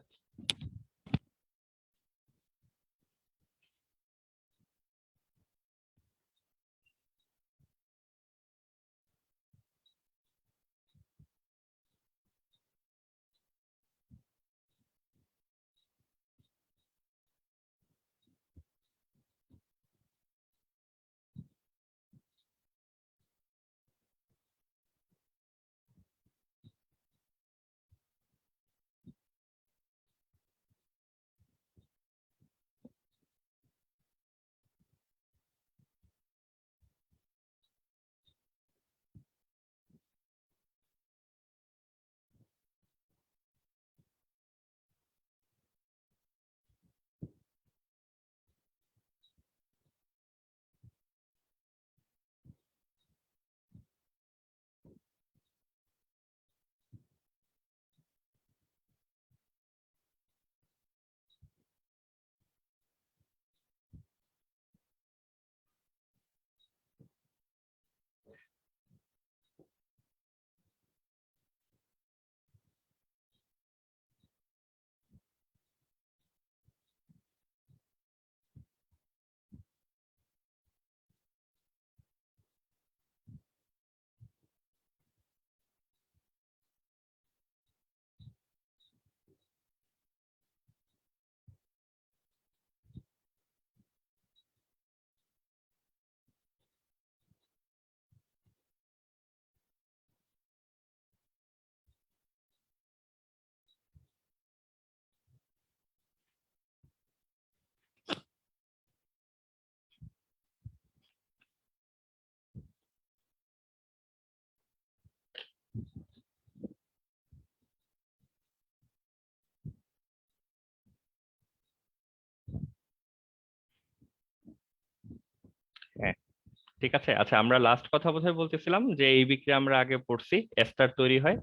ঠিক আছে। আচ্ছা, আমরা লাস্ট কথা বোধহয় বলতেছিলাম যে এই বিক্রিয়া আমরা আগে পড়ছি, এস্টার তৈরি হয়।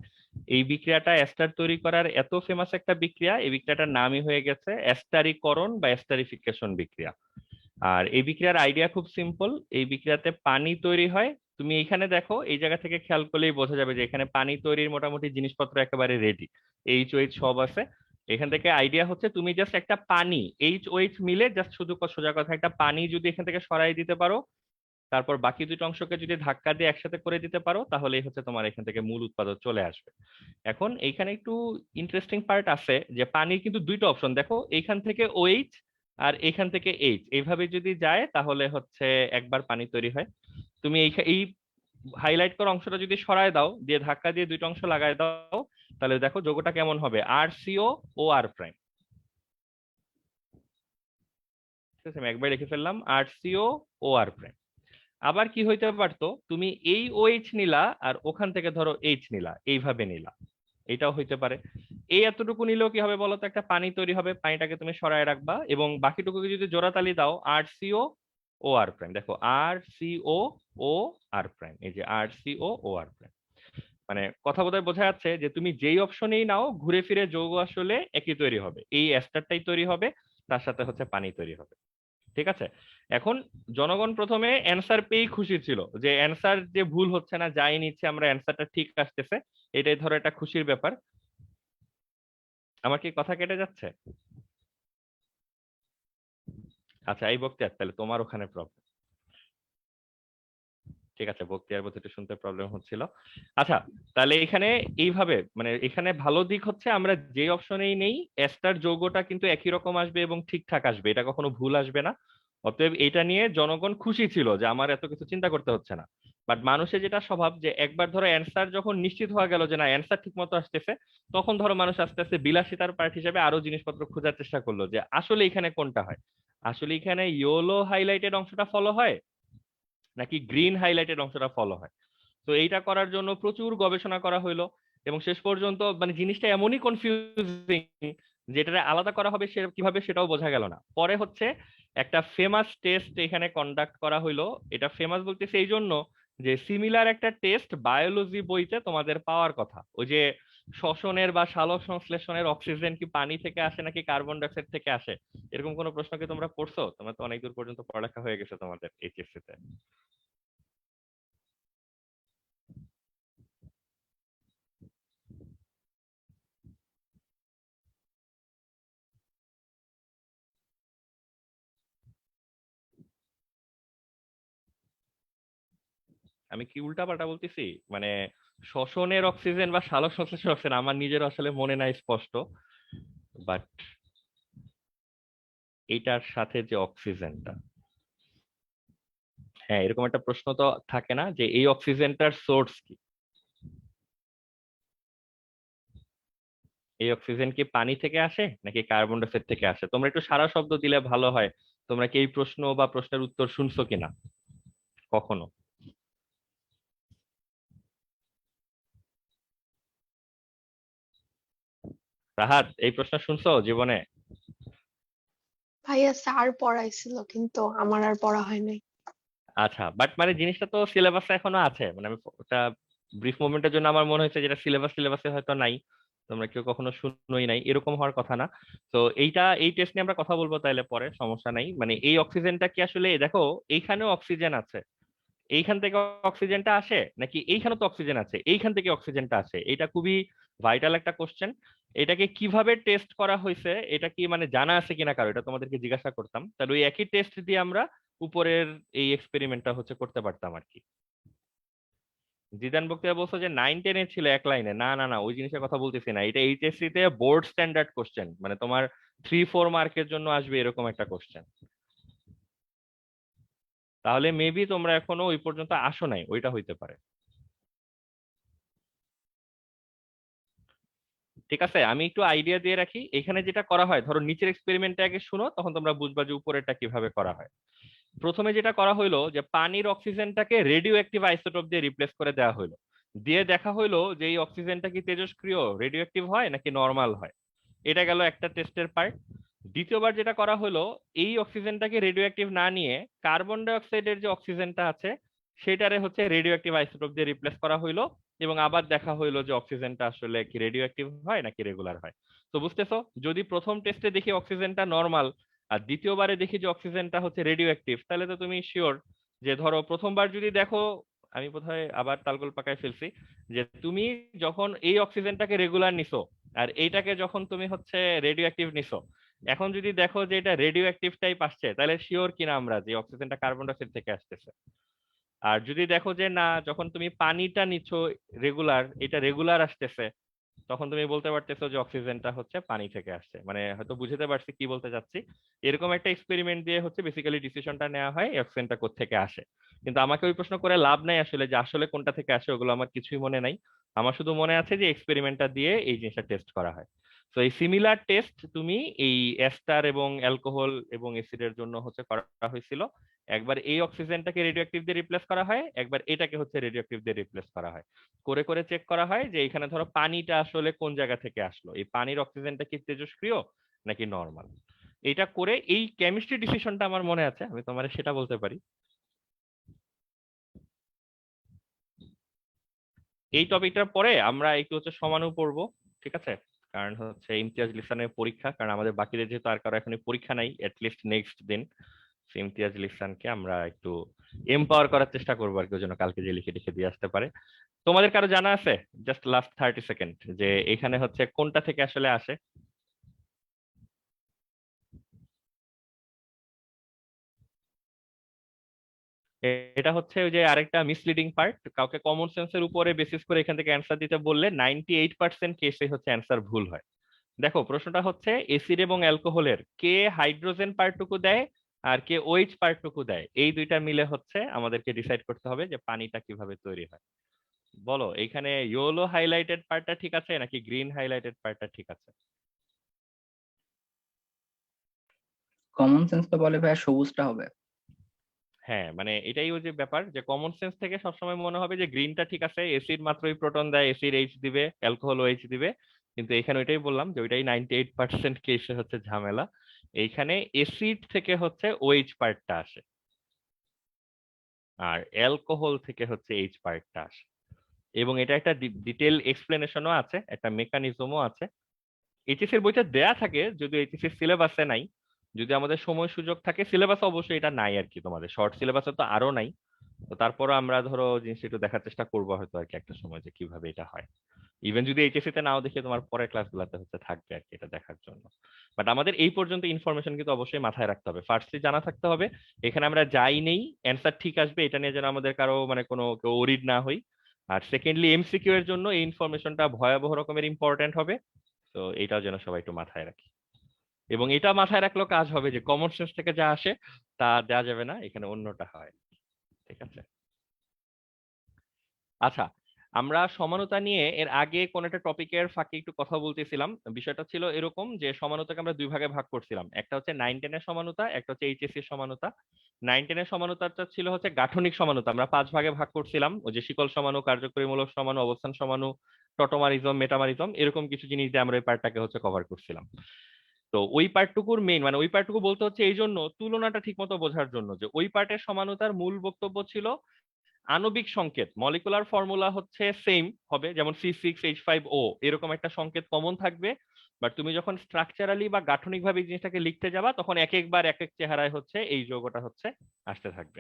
এই বিক্রিয়াটা এস্টার তৈরি করার এত ফেমাস একটা বিক্রিয়া, এই বিক্রিয়াটার নামই হয়ে গেছে এস্টারিকরণ বা এস্টারিফিকেশন বিক্রিয়া। আর এই বিক্রিয়ার আইডিয়া খুব সিম্পল। এই বিক্রিয়াতে পানি তৈরি হয়। তুমি এখানে দেখো, এই জায়গা থেকে খেয়াল করলেই বোঝা যাবে যে এখানে পানি তৈরির মোটামুটি জিনিসপত্র একেবারে রেডি, এইচ ওইচ সব আছে। এখান থেকে আইডিয়া হচ্ছে তুমি জাস্ট একটা পানি, এইচ ওইচ মিলে জাস্ট শুধু সোজা কথা একটা পানি যদি এখান থেকে সরাই দিতে পারো, তারপর বাকি দুটো অংশকে যদি ধাক্কা দিয়ে একসাথে করে দিতে পারো, তাহলেই হচ্ছে তোমার এখান থেকে মূল উৎপাদন চলে আসবে। এখন এইখানে একটু ইন্টারেস্টিং পার্ট আছে যে পানির কিন্তু দুইটা অপশন দেখো, এইখান থেকে ওএইচ আর এখান থেকে এইচ, এইভাবে যদি যায় তাহলে হচ্ছে একবার পানি তৈরি হয়। তুমি এই হাইলাইট করা অংশটা যদি সরায় দাও, দিয়ে ধাক্কা দিয়ে দুইটা অংশ লাগাই দাও, তাহলে দেখো যোগটা কেমন হবে, আর সিও ও আর প্রাইম। ঠিক আছে, আমি একবার লিখে ফেললাম, আর সিও ও আর প্রাইম। আবার কি হইতে পারতো, তুমি এই ওএইচ নিলা আর ওখান থেকে ধরো এইচ নিলা, এইভাবে নিলা, এটাও হইতে পারে। এই এতটুকু নিলেও কি হবে বলতো, একটা পানি তৈরি হবে, পানিটাকে তুমি সরায় রাখবা এবং বাকিটুকুকে যদি জোড়াতালি দাও, আর সিও ও আর প্রাইম। দেখো আর সিও ও আর প্রাইম, এই যে আর সিও ও আর প্রাইম। মানে কথা বোধহয় বোঝা যাচ্ছে যে তুমি যেই অপশনেই নাও ঘুরে ফিরে যৌগ আসলে একই তৈরি হবে, এই এস্টারটাই তৈরি হবে, তার সাথে হচ্ছে পানি তৈরি হবে। ঠিক আছে। এখন জনগণ প্রথমে অ্যান্সার পেয়েই খুশি ছিল, যে অ্যান্সার যে ভুল হচ্ছে না, যাই নিচ্ছে আমরা অ্যান্সারটা ঠিক আসতেছে, এটাই ধরো একটা খুশির ব্যাপার। আমার কি কথা কেটে যাচ্ছে? আচ্ছা, এই বক্তিয়ার তাহলে তোমার ওখানে প্রবলেম। ঠিক আছে, বক্তিয়ার বোধ একটু শুনতে প্রবলেম হচ্ছিল। আচ্ছা, তাহলে এখানে এইভাবে মানে এখানে ভালো দিক হচ্ছে আমরা যে অপশনেই নেই এস্টার যৌগটা কিন্তু একই রকম আসবে এবং ঠিকঠাক আসবে, এটা কখনো ভুল আসবে না। অতএব এটা নিয়ে জনগণ খুশি ছিল যে আমার এত কিছু চিন্তা করতে হচ্ছে না। বাট মানুষের যেটা স্বভাব, যে একবার ধরো অ্যান্সার যখন নিশ্চিত হয়ে গেল যে না অ্যান্সার ঠিক মতো আসতেছে, তখন ধরো মানুষ আস্তে আস্তে বিলাসিতার পার্ট হিসেবে আরো জিনিসপত্র খোঁজার চেষ্টা করলো যে আসলে এখানে কোনটা হয়, আসলে এখানে ইয়েলো হাইলাইটেড অংশটা ফলো হয় নাকি গ্রিন হাইলাইটেড অংশটা ফলো হয়। তো এইটা করার জন্য প্রচুর গবেষণা করা হইলো এবং শেষ পর্যন্ত মানে জিনিসটা এমনই কনফিউজিং, যেটা আলাদা করা হবে সে কিভাবে সেটাও বোঝা গেল না। পরে হচ্ছে একটা ফেমাস টেস্ট এখানে কন্ডাক্ট করা হইলো। এটা ফেমাস বলতেছে এই জন্য যে সিমিলার একটা টেস্ট বায়োলজি বইতে তোমাদের পাওয়ার কথা, ওই যে শ্বসনের বা সালোক সংশ্লেষণের অক্সিজেন কি পানি থেকে আসে নাকি কার্বন ডাইঅক্সাইড থেকে আসে, এরকম কোনো প্রশ্ন কি তোমরা পড়ছো? তোমরা তো অনেক দূর পর্যন্ত পড়ালেখা হয়ে গেছে তোমাদের এইচএসসি তে। আমি কি উল্টাপাল্টা বলতেছি? মানে শ্বসনের অক্সিজেন বা সালোক সংশ্লেষণের অক্সিজেন আমার নিজের আসলে মনে নাই স্পষ্ট, বাট এইটার সাথে যে অক্সিজেনটা, হ্যাঁ এরকম একটা প্রশ্ন তো থাকে না যে এই অক্সিজেনটার সোর্স কি, এই অক্সিজেন কি পানি থেকে আসে নাকি কার্বন ডাইঅক্সাইড থেকে আসে? তোমরা একটু সারা শব্দ দিলে ভালো হয়। তোমরা কি এই প্রশ্ন বা প্রশ্নের উত্তর শুনছো কিনা কখনো? রাহাত, এই প্রশ্ন শুনছো জীবনে? ভাইয়া স্যার পড়াইছিল কিন্তু আমার আর পড়া হয় নাই। আচ্ছা, বাট মানে জিনিসটা তো সিলেবাসে এখনো আছে, মানে আমি ওটা ব্রিফ মোমেন্টের জন্য আমার মনে হয়েছে যেটা সিলেবাসে হয়তো নাই, তোমরা কেউ কখনো শুনোই নাই, এরকম হওয়ার কথা না। তো এই টেস্ট নিয়ে আমরা কথা বলবো তাইলে পরে, সমস্যা নাই। মানে এই অক্সিজেনটা কি আসলে দেখো, এইখানেও অক্সিজেন আছে, এইখান থেকে অক্সিজেনটা আসে নাকি এইখানে তো অক্সিজেন আছে এইখান থেকে অক্সিজেনটা আসে, এটা খুবই ভাইটাল একটা কোশ্চেন। এটাকে কিভাবে টেস্ট করা হয়েছে এটা কি মানে জানা আছে কিনা কারো, এটা তোমাদেরকে জিজ্ঞাসা করতাম, তাহলে ওই একই টেস্ট দিয়ে আমরা উপরের এই এক্সপেরিমেন্টটা হচ্ছে করতে পারতাম আর কি। জিদান বক্তিয়া বলছো যে 9-10 ছিল এক লাইনে, না না না, ওই জিনিসের কথা বলতেছি না, এটা এইচএসসি তে বোর্ড স্ট্যান্ডার্ড কোশ্চেন, মানে তোমার 3-4 মার্কের জন্য আসবে এরকম একটা কোশ্চেন। তাহলে মেবি তোমরা এখনো ওই পর্যন্ত আসো নাই, ওইটা হইতে পারে। ঠিক আছে, আমি একটু আইডিয়া দিয়ে রাখি। এখানে যেটা করা হয়, ধরো নিচের এক্সপেরিমেন্টটা আগে শুনো, তখন তোমরা বুঝবা যে উপরেরটা কিভাবে করা হয়। প্রথমে যেটা করা হইলো যে পানির অক্সিজেনটাকে রেডিও অ্যাক্টিভ আইসোটোপ দিয়ে রিপ্লেস করে দেওয়া হইলো, দিয়ে দেখা হইলো যে এই অক্সিজেনটা কি তেজস্ক্রিয় রেডিও অ্যাক্টিভ হয় নাকি নর্মাল হয়। এটা গেল একটা টেস্টের পার্ট। দ্বিতীয়বার যেটা করা হলো, এই অক্সিজেনটাকে রেডিও অ্যাক্টিভ না নিয়ে কার্বন ডাই অক্সাইডের যে অক্সিজেনটা আছে সেটারে হচ্ছে রেডিও অ্যাক্টিভ আইসোটোপ দিয়ে রিপ্লেস করা হইলো, এবং আবার দেখা হইলো যে অক্সিজেনটা আসলে কি রেডিও অ্যাক্টিভ হয় নাকি রেগুলার হয়। তো বুঝতেছো, যদি প্রথম টেস্টে দেখি অক্সিজেনটা নর্মাল আর দ্বিতীয়বারে দেখি যে অক্সিজেনটা হচ্ছে রেডিও অ্যাক্টিভ, তাহলে তো তুমি শিওর যে ধরো প্রথমবার যদি দেখো, আমি বোধহয় আবার তালগোল পাকায় ফেলছি, যে তুমি যখন এই অক্সিজেনটাকে রেগুলার নিছো আর এইটাকে যখন তুমি হচ্ছে রেডিও অ্যাক্টিভ নিছো, এখন যদি দেখো যে এটা রেডিও অ্যাক্টিভ টাইপ আসছে, তাহলে শিওর কিনা আমরা যে অক্সিজেনটা কার্বন ডাইঅক্সাইড থেকে আসতেছে। আর যদি দেখো যে না, যখন তুমি পানিটা নিচ্ছ রেগুলার, এটা রেগুলার আসতেছে, তখন তুমি বলতে পারতেছো যে অক্সিজেনটা হচ্ছে পানি থেকে আসছে। মানে হয়তো বুঝতে পারছি কি বলতে চাচ্ছি। এরকম একটা এক্সপেরিমেন্ট দিয়ে হচ্ছে বেসিক্যালি ডিসিশনটা নেওয়া হয় এই অক্সিজেনটা কোত্থেকে আসে। কিন্তু আমাকে ওই প্রশ্ন করে লাভ নাই আসলে, যে আসলে কোনটা থেকে আসে ওগুলো আমার কিছুই মনে নাই। আমার শুধু মনে আছে যে এক্সপেরিমেন্টটা দিয়ে এই জিনিসটা টেস্ট করা হয়। তো এই সিমিলার টেস্ট তুমি এই এস্টার এবং অ্যালকোহল এবং অ্যাসিডের জন্য হচ্ছে করা হয়েছিল। একবার এই অক্সিজেনটাকে রেডিওঅ্যাক্টিভ দিয়ে রিপ্লেস করা হয়, একবার এটাকে হচ্ছে রেডিওঅ্যাক্টিভ দিয়ে রিপ্লেস করা হয়। করে করে চেক করা হয় যে এখানে ধরো পানিটা আসলে কোন জায়গা থেকে আসলো, এই পানির অক্সিজেনটা কি তেজস্ক্রিয় নাকি নর্মাল। এটা করে এই কেমিস্ট্রি ডিসিশনটা আমার মনে আছে, আমি তোমার সেটা বলতে পারি। এই টপিকটার পরে আমরা একটু হচ্ছে সমাণু পড়বো, ঠিক আছে? কারণ হচ্ছে ইমতিয়াজ লিসানের পরীক্ষা, কারণ আমাদের বাকিদের যেহেতু আর কারো এখন পরীক্ষা নাই লিস্ট নেক্সট দিন, তো ইমতিয়াজ লিসানকে আমরা একটু এম্পাওয়ার করার চেষ্টা করবো আর কি, ওই জন্য কালকে যে লিখে লিখে দিয়ে আসতে পারে। তোমাদের কারো জানা আছে, জাস্ট লাস্ট 30 সেকেন্ড, যে এখানে হচ্ছে কোনটা থেকে আসলে আসে? এটা হচ্ছে ওই যে আরেকটা মিসলিডিং পার্ট, কাউকে কমন সেন্সের উপরে বেসিস করে এখান থেকে অ্যান্সার দিতে বললে 98% কেসে হচ্ছে অ্যান্সার ভুল হয়। দেখো প্রশ্নটা হচ্ছে এসিড এবং অ্যালকোহলের কে হাইড্রোজেন পার্টটুকু দেয় আর কে ওএইচ পার্টটুকু দেয়, এই দুইটা মিলে হচ্ছে আমাদেরকে ডিসাইড করতে হবে যে পানিটা কিভাবে তৈরি হয়। বলো এইখানে ইয়েলো হাইলাইটেড পার্টটা ঠিক আছে নাকি গ্রিন হাইলাইটেড পার্টটা ঠিক আছে? কমন সেন্স তো বলে ভাইয়া সবুজটা হবে। হ্যাঁ, মানে এটাই ওই যে ব্যাপার, যে কমন সেন্স থেকে সবসময় মনে হবে যে গ্রিনটা ঠিক আছে, এসিড মাত্রই প্রোটন দেয়, এসিড এইচ দিবে, অ্যালকোহল এইচ দিবে। কিন্তু এখানে ওইটাই বললাম যে ওইটাই 98% কেসে হচ্ছে ঝামেলা। এইখানে এসিড থেকে হচ্ছে ওএইচ পার্টটা আসে, আর অ্যালকোহল থেকে হচ্ছে এইচ পার্টটা আসে। এবং এটা একটা ডিটেল এক্সপ্লেনেশনও আছে, একটা মেকানিজমও আছে। এইচএস এর বইটা দেয়া থাকে, যদিও এইচএস এর সিলেবাসে নাই। যদি আমাদের সময় সুযোগ থাকে, সিলেবাস অবশ্যই এটা নাই আর কি, তোমাদের শর্ট সিলেবাসে তো আরো নাই। তো তারপরও আমরা ধরো জিনিসটা একটু দেখার চেষ্টা করবো হয়তো আর কি একটা সময়, যে কিভাবে এটা হয়। ইভেন যদি এইচএসসি তে নাও দেখে, তোমার পরের ক্লাসগুলোতে হচ্ছে থাকবে আর কি এটা দেখার জন্য। বাট আমাদের এই পর্যন্ত ইনফরমেশন কিন্তু অবশ্যই মাথায় রাখতে হবে, ফার্স্টলি জানা থাকতে হবে এখানে আমরা যাই নেই অ্যান্সার ঠিক আসবে, এটা নিয়ে যেন আমাদের কারো মানে কোনো কেউ ওরিড না হই। আর সেকেন্ডলি এমসিকিউ এর জন্য এই ইনফরমেশনটা ভয়াবহ রকমের ইম্পর্টেন্ট হবে। তো এটাও যেন সবাই একটু মাথায় রাখি। এবং এটা মাথায় রাখলেও কাজ হবে যে কমন সেন্স থেকে যা আসে তা দেওয়া যাবে না, এখানে অন্যটা হয়। ঠিক আছে। আচ্ছা, আমরা সমানতা নিয়ে এর আগে কোন একটা টপিকের ফাঁকে একটু কথা বলতেছিলাম। বিষয়টা ছিল এরকম যে সমানতাকে আমরা দুই ভাগে ভাগ করছিলাম, একটা হচ্ছে 9-10 এর সমানতা, একটা হচ্ছে এইচএসসি এর সমানতা। 9-10 এর সমানতাটা ছিল হচ্ছে গাঠনিক সমানতা, আমরা 5 ভাগে ভাগ করছিলাম, ওই যে শিকল সমাণু, কার্যকরীমূলক সমাণু, অবস্থান সমাণু, টটোমারিজম, মেটামারিজম, এরকম কিছু জিনিস দিয়ে আমরা ওই পার্টটাকে হচ্ছে কভার করছিলাম। তো ওই পার্টটুকুর মেইন মানে ওই পার্টটুকু বলতে হচ্ছে এই জন্য তুলনাটা ঠিক মতো বোঝার জন্য, যে ওই পার্টের সমানতার মূল বক্তব্য ছিল আণবিক সংকেত, মলিকুলার ফর্মুলা হচ্ছে সেম হবে, যেমন C6H5O এরকম একটা সংকেত কমন থাকবে। বাট তুমি যখন স্ট্রাকচারালি বা গাঠনিকভাবে এই জিনিসটাকে লিখতে যাবা, তখন এক একবার এক এক চেহারায় হচ্ছে এই যৌগটা হচ্ছে আসতে থাকবে।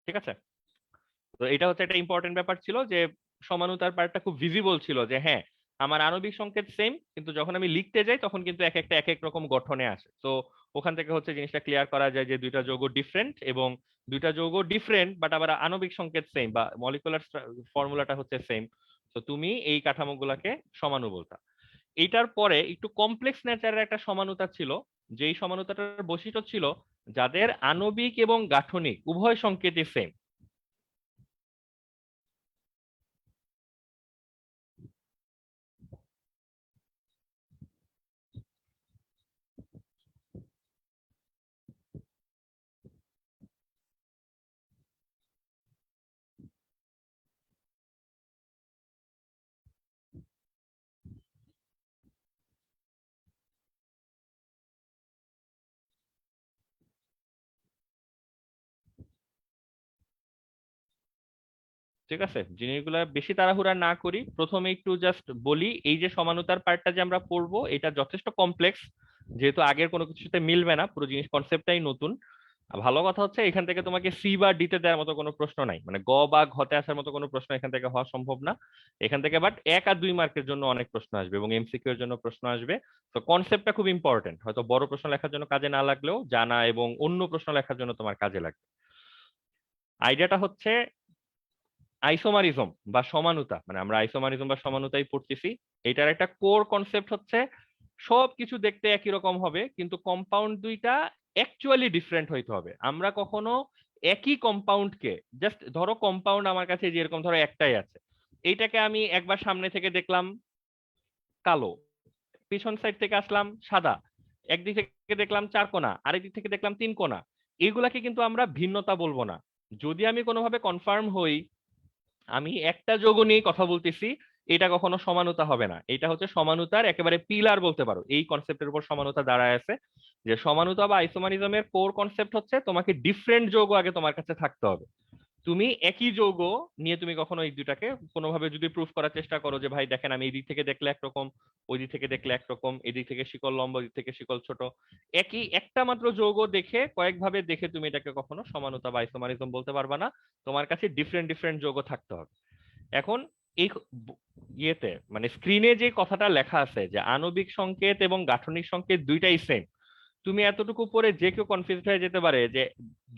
ঠিক আছে। তো এটা হচ্ছে একটা ইম্পর্টেন্ট ব্যাপার ছিল, যে সমানুতার পার্টটা খুব ভিজিবল ছিল, যে হ্যাঁ আমার আণবিক সংকেত সেম, কিন্তু যখন আমি লিখতে যাই তখন কিন্তু এক একটা এক এক রকম গঠনে আসে। তো ওখান থেকে হচ্ছে জিনিসটা ক্লিয়ার করা যায় যে দুইটা যৌগ ডিফারেন্ট, এবং দুইটা যৌগ ডিফারেন্ট বাট আবার আণবিক সংকেত সেম বা মলিকুলার ফর্মুলাটা হচ্ছে সেম। তো তুমি এই কাঠামোগুলাকে সমাণু বলতা। এইটার পরে একটু কমপ্লেক্স নেচারের একটা সমানুতা ছিল, যেই সমানুতাটার বৈশিষ্ট্য ছিল যাদের আণবিক এবং গাঠনিক উভয় সংকেতই সেম। ঠিক আছে, জিনিসগুলা বেশি তাড়াহুড়া না করি, প্রথমে একটু জাস্ট বলি এই যে সমানুতার পার্টটা যে আমরা পড়বো এটা যথেষ্ট কমপ্লেক্স, যেহেতু আগের কোনো কিছুতে মিলবে না, পুরো জিনিস কনসেপ্টটাই নতুন। আর ভালো কথা হচ্ছে এখান থেকে তোমাকে সি বা ডিতে দেওয়ার মতো কোনো প্রশ্ন নাই, মানে গ বা ঘতে আসার মতো কোনো প্রশ্ন এখান থেকে হওয়া সম্ভব না। এখান থেকে বাট 1 আর 2 মার্কের জন্য অনেক প্রশ্ন আসবে এবং এমসিকিউ এর জন্য প্রশ্ন আসবে। তো কনসেপ্টটা খুব ইম্পর্টেন্ট, হয়তো বড় প্রশ্ন লেখার জন্য কাজে না লাগলেও জানা এবং অন্য প্রশ্ন লেখার জন্য তোমার কাজে লাগবে। আইডিয়াটা হচ্ছে আইসোমারিজম বা সমানুতা, মানে আমরা আইসোমারিজম বা সমানুতাই পড়তেছি। এটার একটা কোর কনসেপ্ট হচ্ছে সবকিছু দেখতে একই রকম হবে কিন্তু কম্পাউন্ড দুইটা অ্যাকচুয়ালি ডিফারেন্ট হইতে হবে। আমরা কখনো একই কম্পাউন্ডকে, জাস্ট ধরো কম্পাউন্ড আমার কাছে যেরকম ধরো একটাই আছে, এইটাকে আমি একবার সামনে থেকে দেখলাম কালো, পিছন সাইড থেকে আসলাম সাদা, একদিক থেকে দেখলাম 4 কোণা, আরেক দিক থেকে দেখলাম 3 কোণা, এগুলাকে কিন্তু আমরা ভিন্নতা বলবো না। যদি আমি কোনোভাবে কনফার্ম হই আমি একটা যোগ নিয়ে কথা বলতেছি, এটা কখনো সমানুতা হবে না। এটা হচ্ছে সমানুতার একেবারে পিলার বলতে পারো, এই কনসেপ্টের উপর সমানুতা দাঁড়ায় আছে। যে সমানুতা বা আইসোমারিজমের কোর কনসেপ্ট হচ্ছে তোমাকে ডিফারেন্ট যৌগ আগে তোমার কাছে থাকতে হবে। তুমি একই যৌগ নিয়ে তুমি কখনো এই দুটাকে কোনোভাবে যদি প্রুফ করার চেষ্টা করো যে ভাই দেখেন আমি এই দিক থেকে দেখলে একরকম, ওই দিক থেকে দেখলে একরকম, এদিক থেকে শিকল লম্বা, ওই দিক থেকে শিকল ছোট, একই একটা মাত্র যৌগ দেখে কয়েকভাবে দেখে তুমি এটাকে কখনো সমানুতা বা আইসোমারিজম বলতে পারবা না। তোমার কাছে ডিফারেন্ট ডিফারেন্ট যৌগ থাকতে হবে। এখন এই ইয়েতে মানে স্ক্রিনে যে কথাটা লেখা আছে যে আণবিক সংকেত এবং গাঠনিক সংকেত দুইটাই সেম, তুমি এতটুকু পরে যে কেউ কনফিউজ হয়ে যেতে পারে যে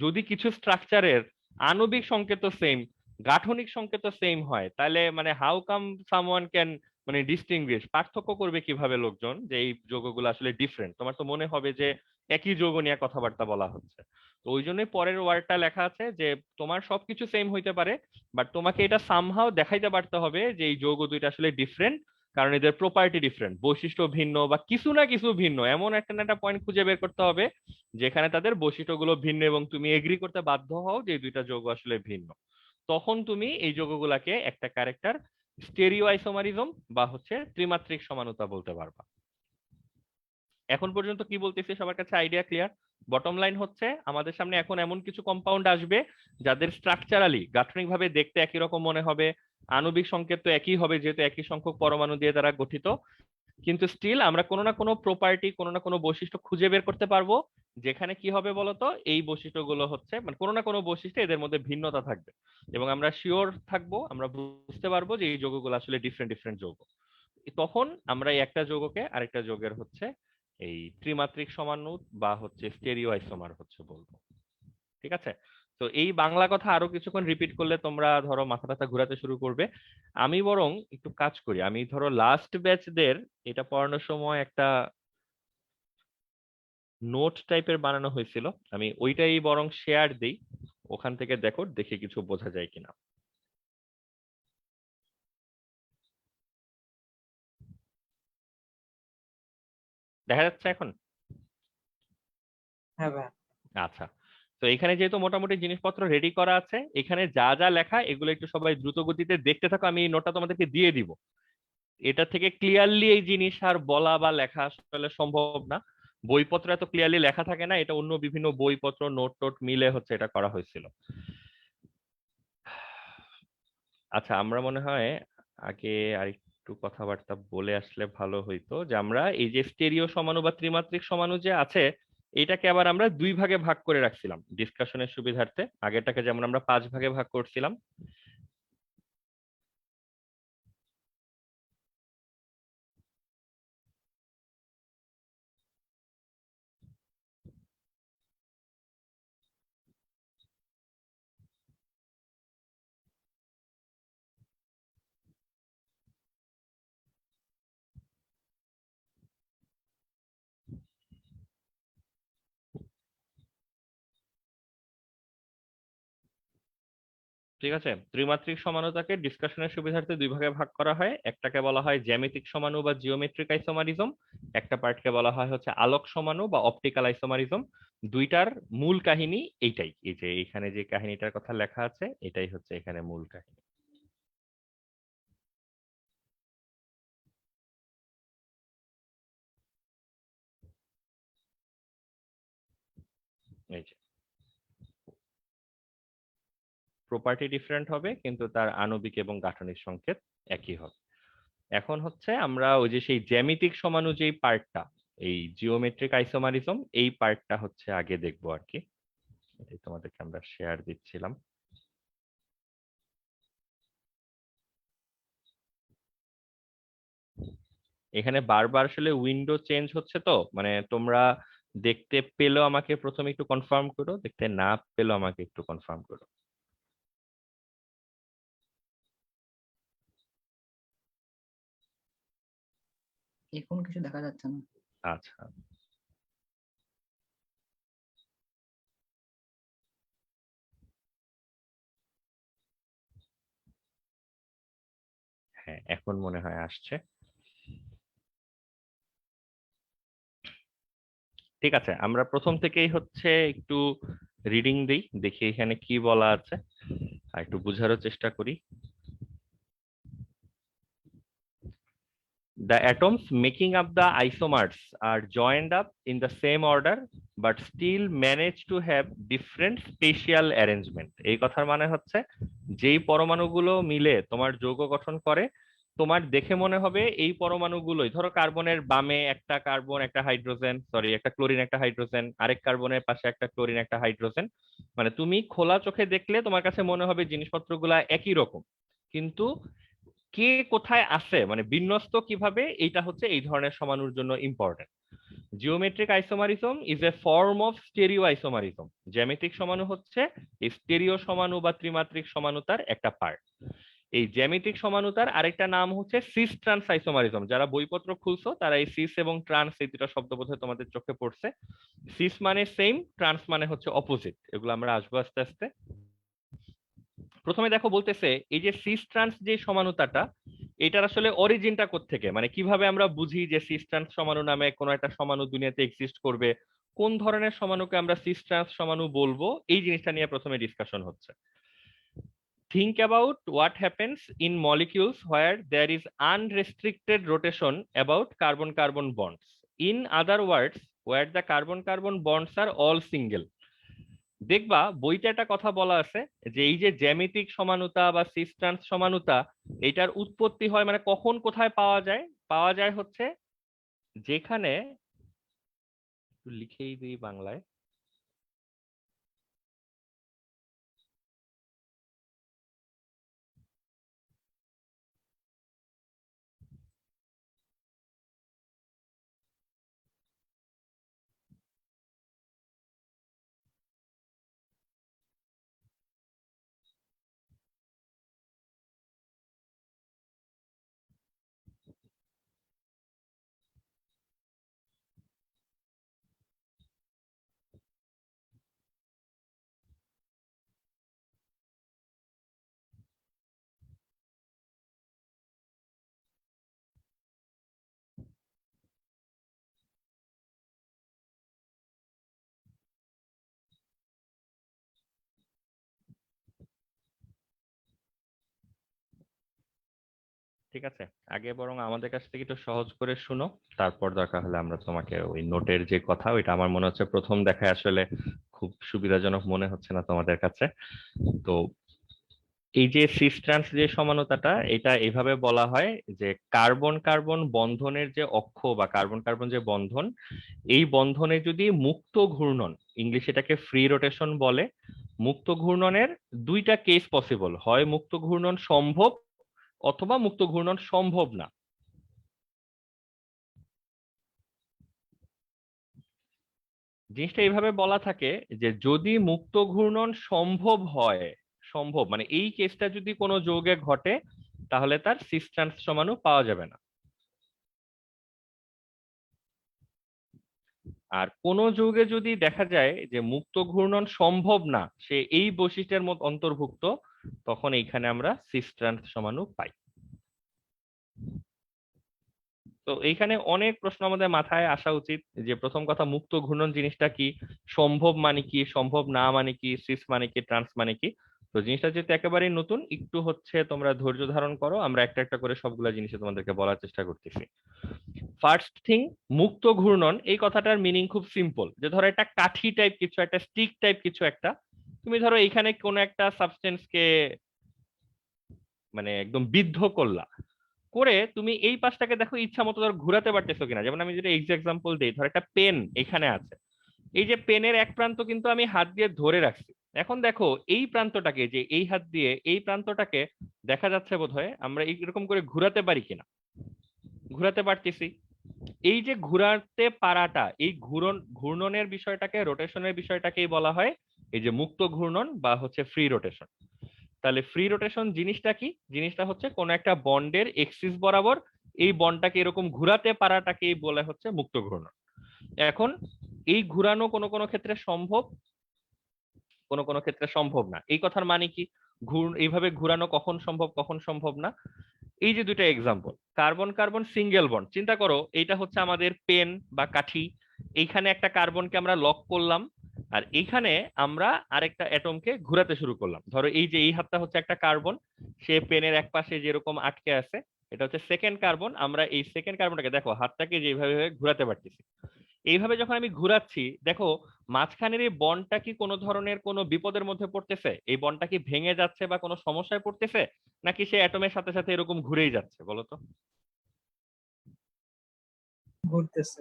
যদি কিছু স্ট্রাকচারের আণবিক সংকেত সেম, গাঠনিক সংকেত সেম হয়, তাহলে মানে হাউ কাম সামওয়ান ক্যান মানে ডিস্টিংগুইশ, পার্থক্য করবে কিভাবে লোকজন যে এই যৌগগুলো আসলে ডিফারেন্ট? তোমার তো মনে হবে যে একই যৌগ নিয়ে কথাবার্তা বলা হচ্ছে। তো ওই জন্যই পরের ওয়ার্ডটা লেখা আছে যে তোমার সবকিছু সেম হইতে পারে, বাট তোমাকে এটা সামহাও দেখাইতে পারতে হবে যে এই যৌগ দুইটা আসলে ডিফারেন্ট, কারণ এদের প্রপার্টি ডিফারেন্ট, বৈশিষ্ট্য ভিন্ন বা কিছু না কিছু ভিন্ন, এমন একটা না একটা পয়েন্ট খুঁজে বের করতে হবে যেখানে তাদের বৈশিষ্ট্যগুলো ভিন্ন এবং তুমি এগ্রি করতে বাধ্য হও যে এই দুইটা যৌগ আসলে ভিন্ন। তখন তুমি এই যৌগগুলাকে একটা ক্যারেক্টার স্টেরিও আইসোমারিজম বা হচ্ছে ত্রিমাত্রিক সমানুতা বলতে পারবা। এখন পর্যন্ত কি বলতেছি সবার কাছে আইডিয়া ক্লিয়ার? বটম লাইন হচ্ছে আমাদের সামনে এখন এমন কিছু কম্পাউন্ড আসবে যাদের স্ট্রাকচারালি গাঠনিকভাবে দেখতে একই রকম মনে হবে, আণবিক সংকেত তো একই হবে যেহেতু একই সংখ্যক পরমাণু দিয়ে তারা গঠিত, কিন্তু স্টিল আমরা কোনো না কোনো প্রপার্টি, কোনো না কোনো বৈশিষ্ট্য খুঁজে বের করতে পারবো যেখানে কি হবে বলতো এই বৈশিষ্ট্যগুলো হচ্ছে মানে কোনো না কোনো বৈশিষ্ট্য এদের মধ্যে ভিন্নতা থাকবে এবং আমরা শিওর থাকবো, আমরা বুঝতে পারবো যে এই যৌগগুলো আসলে ডিফারেন্ট ডিফারেন্ট যৌগ। তখন আমরা এই একটা যৌগকে আরেকটা যৌগের হচ্ছে এই ত্রিমাত্রিক সমানুত বা হচ্ছে স্টেরিও আইসোমার হচ্ছে বলবো। ঠিক আছে? তো এই বাংলা কথা আরো কিছুক্ষণ রিপিট করলে তোমরা ধরো মাথা টাথা ঘুরাতে শুরু করবে। আমি বরং একটু কাজ করি, আমি ধরো লাস্ট ব্যাচদের এটা পড়ানোর সময় একটা নোট টাইপের বানানো হয়েছিল, আমি ওইটাই বরং শেয়ার দিই, ওখান থেকে দেখো দেখে কিছু বোঝা যায় কিনা। দেখা যাচ্ছে এখন? হ্যাঁ ভাই। আচ্ছা, তো এখানে যেহেতু মোটামুটি জিনিসপত্র রেডি করা আছে, এখানে যা যা লেখা এগুলো একটু সবাই দ্রুত গতিতে দেখতে থাকো, আমি এই নোটটা তোমাদেরকে দিয়ে দিব। এটা থেকে ক্লিয়ারলি এই জিনিস আর বলা বা লেখা আসলে সম্ভব না, বইপত্র এত ক্লিয়ারলি লেখা থাকে না, এটা অন্য বিভিন্ন বইপত্র নোট টোট মিলে হচ্ছে এটা করা হয়েছিল। আচ্ছা, আমরা মনে হয় আগে আরেকটু কথাবার্তা বলে আসলে ভালো হইতো যে আমরা এই যে স্টেরিও সমাণু বা ত্রিমাত্রিক সমাণু যে আছে এটাকে আবার আমরা 2 ভাগে ভাগ করে রাখছিলাম ডিসকাশনের সুবিধার্থে, আগেরটাকে যেমন আমরা 5 ভাগে ভাগ করছিলাম। ঠিক আছে, ত্রিমাত্রিক সমানুতাকে ডিসকাশনের সুবিধার্থে 2 ভাগে ভাগ করা হয়, একটাকে বলা হয় জ্যামিতিক সমাণু বা জিওমেট্রিক আইসোমারিজম, একটা পার্টকে বলা হয় হচ্ছে আলোক সমাণু বা অপটিক্যাল আইসোমারিজম। দুইটার মূল কাহিনী এইটাই, এই যে এখানে যে কাহিনীটার কথা লেখা আছে এটাই হচ্ছে এখানে মূল কাহিনী। এই যে প্রপার্টি ডিফারেন্ট হবে, কিন্তু তার আণবিক এবং গাঠনিক সংকেত একই হবে। এখন হচ্ছে আমরা ওই যে সেই জ্যামিতিক সমাণু যেই পার্টটা, এই জিওমেট্রিক আইসোমারিজম, এই পার্টটা হচ্ছে আগে দেখবো আর কি। এটাই তোমাদেরকে আমরা শেয়ার দিচ্ছিলাম। এখানে বারবার আসলে উইন্ডো চেঞ্জ হচ্ছে, তো মানে তোমরা দেখতে পেলেও আমাকে প্রথমে একটু কনফার্ম করো, দেখতে না পেলেও আমাকে একটু কনফার্ম করো। এখন কিছু দেখা যাচ্ছে না। আচ্ছা, হ্যাঁ এখন মনে হয় আসছে। ঠিক আছে, আমরা প্রথম থেকেই হচ্ছে একটু রিডিং দিই, দেখি এখানে কি বলা আছে আর একটু বুঝারও চেষ্টা করি। The atoms making up the isomers are joined up in the same order but still manage to have different spatial arrangement. এই কথার মানে হচ্ছে যেই পরমাণুগুলো মিলে তোমার যৌগ গঠন করে, তোমার দেখে মনে হবে এই পরমাণুগুলোই, ধরো কার্বনের বামে একটা কার্বন একটা হাইড্রোজেন, সরি একটা ক্লোরিন একটা হাইড্রোজেন, আরেক কার্বনের পাশে একটা ক্লোরিন একটা হাইড্রোজেন, মানে তুমি খোলা চোখে দেখলে তোমার কাছে মনে হবে জিনিসপত্রগুলা একই রকম, কিন্তু কে কোথায় আছে মানে বিন্যস্ত কিভাবে, এইটা হচ্ছে এই ধরনের সমাণুর জন্য important. Geometric isomerism is a form of stereo isomerism. জ্যামিতিক সমাণু হচ্ছে এই স্টেরিও সমাণু বা ত্রিমাত্রিক সমানুতার একটা পার্ট। এই জ্যামিতিক সমানুতার আরেকটা নাম হচ্ছে সিস ট্রান্স আইসোমারিজম। যারা বইপত্র খুলছো তারা এই সিস এবং ট্রান্স এই দুটো শব্দ বোধহয় তোমাদের চোখে পড়ছে। সিস মানে সেম, ট্রান্স মানে হচ্ছে অপোজিট, এগুলো আমরা আসবো আস্তে আস্তে। প্রথমে দেখো বলতেছে এই যে সিস ট্রান্স যে সমানুতাটা, এটার আসলে অরিজিনটা কোত্থেকে, মানে কিভাবে আমরা বুঝি যে সিস ট্রান্স সমাণু নামে কোনো একটা সমাণু দুনিয়াতে এক্সিস্ট করবে, কোন ধরনের সমাণুকে আমরা সিস ট্রান্স সমাণু বলবো, এই জিনিসটা নিয়ে প্রথমে ডিসকাশন হচ্ছে। Think about what happens in molecules where there is unrestricted rotation about carbon-carbon bonds. In other words, where the carbon-carbon bonds are all single. দেখবা বইতে একটা কথা বলা আছে যে এই যে জ্যামিতিক সমানুতা বা সিস ট্রান্স সমানুতা, এটার উৎপত্তি হয় মানে কখন কোথায় পাওয়া যায়, পাওয়া যায় হচ্ছে যেখানে, একটু লিখেই দিই বাংলায়, ঠিক আছে, আগে বরং আমাদের কাছ থেকে একটু সহজ করে শুনো, তারপর দরকার হলে আমরা তোমাকে ওই নোটের যে কথা, ওইটা আমার মনে হচ্ছে প্রথম দেখায় আসলে খুব সুবিধাজনক মনে হচ্ছে না তোমাদের কাছে। তো এই যে সিস ট্রান্স যে সমানুতাটা, এটা এভাবে বলা হয় যে কার্বন কার্বন বন্ধনের যে অক্ষ বা কার্বন কার্বন যে বন্ধন, এই বন্ধনে যদি মুক্ত ঘূর্ণন, ইংলিশ এটাকে ফ্রি রোটেশন বলে, মুক্ত ঘূর্ণনের দুইটা কেস পসিবল, হয় মুক্ত ঘূর্ণন সম্ভব অথবা মুক্ত ঘূর্ণন সম্ভব না। জিনিসটা এইভাবে বলা থাকে যে যদি মুক্ত ঘূর্ণন সম্ভব হয়, সম্ভব মানে এই কেসটা যদি কোনো যৌগে ঘটে, তাহলে তার সিস ট্রান্স সমাণু পাওয়া যাবে না। আর কোন যৌগে যদি দেখা যায় যে মুক্ত ঘূর্ণন সম্ভব না, সে এই বৈশিষ্ট্যের মধ্যে অন্তর্ভুক্ত, তখন এইখানে আমরা সিস ট্রান্স সমাণু পাই। তো এইখানে অনেক প্রশ্ন আমাদের মাথায় আসা উচিত, যে প্রথম কথা মুক্ত ঘূর্ণন জিনিসটা কি, সম্ভব মানে কি, সম্ভব না মানে কি, সিস মানে কি, ট্রান্স মানে কি। তো জিনিসটা যেহেতু একেবারেই নতুন, একটু হচ্ছে তোমরা ধৈর্য ধারণ করো, আমরা একটা একটা করে সবগুলা জিনিস তোমাদেরকে বলার চেষ্টা করতেছি। ফার্স্ট থিং, মুক্ত ঘূর্ণন এই কথাটার মিনিং খুব সিম্পল, যে ধরো একটা কাঠি টাইপ কিছু, একটা স্টিক টাইপ কিছু একটা, তুমি ধরো এইখানে কোনো একটা সাবস্টেন্সকে মানে একদম বিদ্ধ করলা, করে তুমি এই পাশটাকে দেখো ইচ্ছা মতো ধর ঘোরাতে পারতেছো কিনা। যেমন আমি যদি এক্সাম্পল দিই, ধর একটা পেন এখানে আছে, এই যে পেনের এক প্রান্ত কিন্তু আমি হাত দিয়ে ধরে রাখছি। এখন দেখো এই প্রান্তটাকে, যে এই হাত দিয়ে এই প্রান্তটাকে দেখা যাচ্ছে বোধহয় আমরা এরকম করে ঘোরাতে পারি কিনা, ঘোরাতে পারতেছি। এই যে ঘোরাতে পারাটা, এই ঘূর্ণনের বিষয়টাকে, রোটেশনের বিষয়টাকেই বলা হয় এই যে মুক্ত ঘূর্ণন বা হচ্ছে ফ্রি রোটেশন। তাহলে ফ্রি রোটেশন জিনিসটা কি? জিনিসটা হচ্ছে কোন একটা বন্ডের এক্সিস বরাবর এই বন্ডটাকে এরকম ঘোরাতে পারাটাকেই বলে হচ্ছে মুক্ত ঘূর্ণন। এখন এই ঘুরানো কোনো কোনো ক্ষেত্রে সম্ভব, কোনো কোনো ক্ষেত্রে সম্ভব না। এই কথার মানে কি? এইভাবে ঘুরানো কখন সম্ভব কখন সম্ভব না। এই যে দুটো example, carbon carbon single bond, চিন্তা করো এইটা হচ্ছে আমাদের পেন বা কাঠি, এইখানে একটা কার্বনকে আমরা লক করলাম, আর এইখানে আমরা আরেকটা অ্যাটমকে ঘুরাতে শুরু করলাম। ধরো এই যে এই হাতটা হচ্ছে একটা কার্বন, সে পেনের এক পাশে যেরকম আটকে আছে, এটা হচ্ছে সেকেন্ড কার্বন। আমরা এই সেকেন্ড কার্বনটাকে দেখো হাতটাকে যেভাবে ঘুরাতে পারতেছি। এইভাবে যখন আমি ঘুরাচ্ছি, দেখো মাঝখানের এই বন্ডটা কি কোনো ধরনের কোনো বিপদের মধ্যে পড়তেছে? এই বন্ডটা কি ভেঙে যাচ্ছে বা কোনো সমস্যায় পড়তেছে, নাকি সে অ্যাটমের সাথে সাথে এরকম ঘুরেই যাচ্ছে বলো তো? ঘুরতেছে।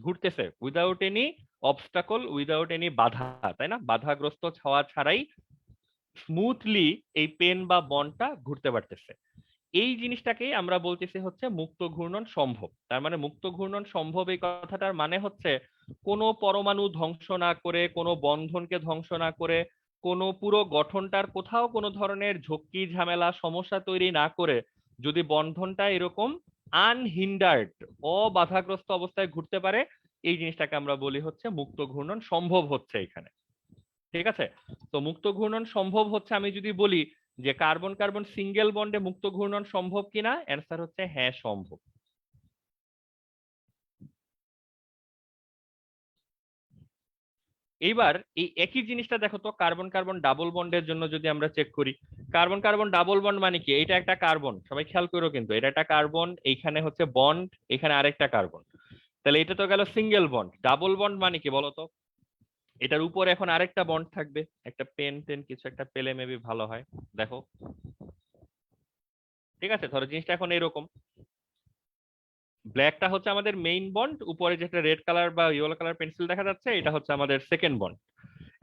ঘুরতেছে without any obstacle, without any বাধা, তাই না? বাধাগ্রস্ত হওয়া ছাড়াই স্মুথলি এই পেন বা বন্ডটা ঘুরতে পারতেছে। এই জিনিসটাকেই আমরা বলতেছি হচ্ছে মুক্ত ঘূর্ণন সম্ভব। তার মানে মুক্ত ঘূর্ণন সম্ভব এই কথাটার মানে হচ্ছে কোনো পরমাণু ধ্বংস না করে, কোনো বন্ধনকে ধ্বংস না করে, কোনো পুরো গঠনটার কোথাও কোনো ধরনের ঝক্কি ঝামেলা সমস্যা তৈরি না করে যদি বন্ধনটা এরকম আনহিন্ডার্ড, অবাধাগ্রস্ত অবস্থায় ঘুরতে পারে, এই জিনিসটাকে আমরা বলি হচ্ছে মুক্ত ঘূর্ণন সম্ভব হচ্ছে এখানে। ঠিক আছে? তো মুক্ত ঘূর্ণন সম্ভব হচ্ছে, আমি যদি বলি যে কার্বন কার্বন সিঙ্গেল বন্ডে মুক্ত ঘূর্ণন সম্ভব কিনা, অ্যান্সার হচ্ছে হ্যাঁ সম্ভব। এইবার এই একই জিনিসটা দেখো তো কার্বন কার্বন ডাবল বন্ডের জন্য যদি আমরা চেক করি। কার্বন কার্বন ডাবল বন্ড মানে কি? এটা একটা কার্বন, সবাই খেয়াল করো কিন্তু এটা একটা কার্বন, এইখানে হচ্ছে বন্ড, এখানে আরেকটা কার্বন। তাহলে এটা তো গেল সিঙ্গেল বন্ড। ডাবল বন্ড মানে কি বলতো? এটার উপরে এখন আরেকটা বন্ড থাকবে, একটা পেন টেন কিছু একটা পেলে মেবি ভালো হয়। দেখো, ঠিক আছে, ধরো জিনিসটা এখন এরকম, ব্ল্যাকটা হচ্ছে আমাদের মেইন বন্ড, উপরে যেটা রেড কালার বা ইয়েলো কালার পেন্সিল দেখা যাচ্ছে এটা হচ্ছে আমাদের সেকেন্ড বন্ড।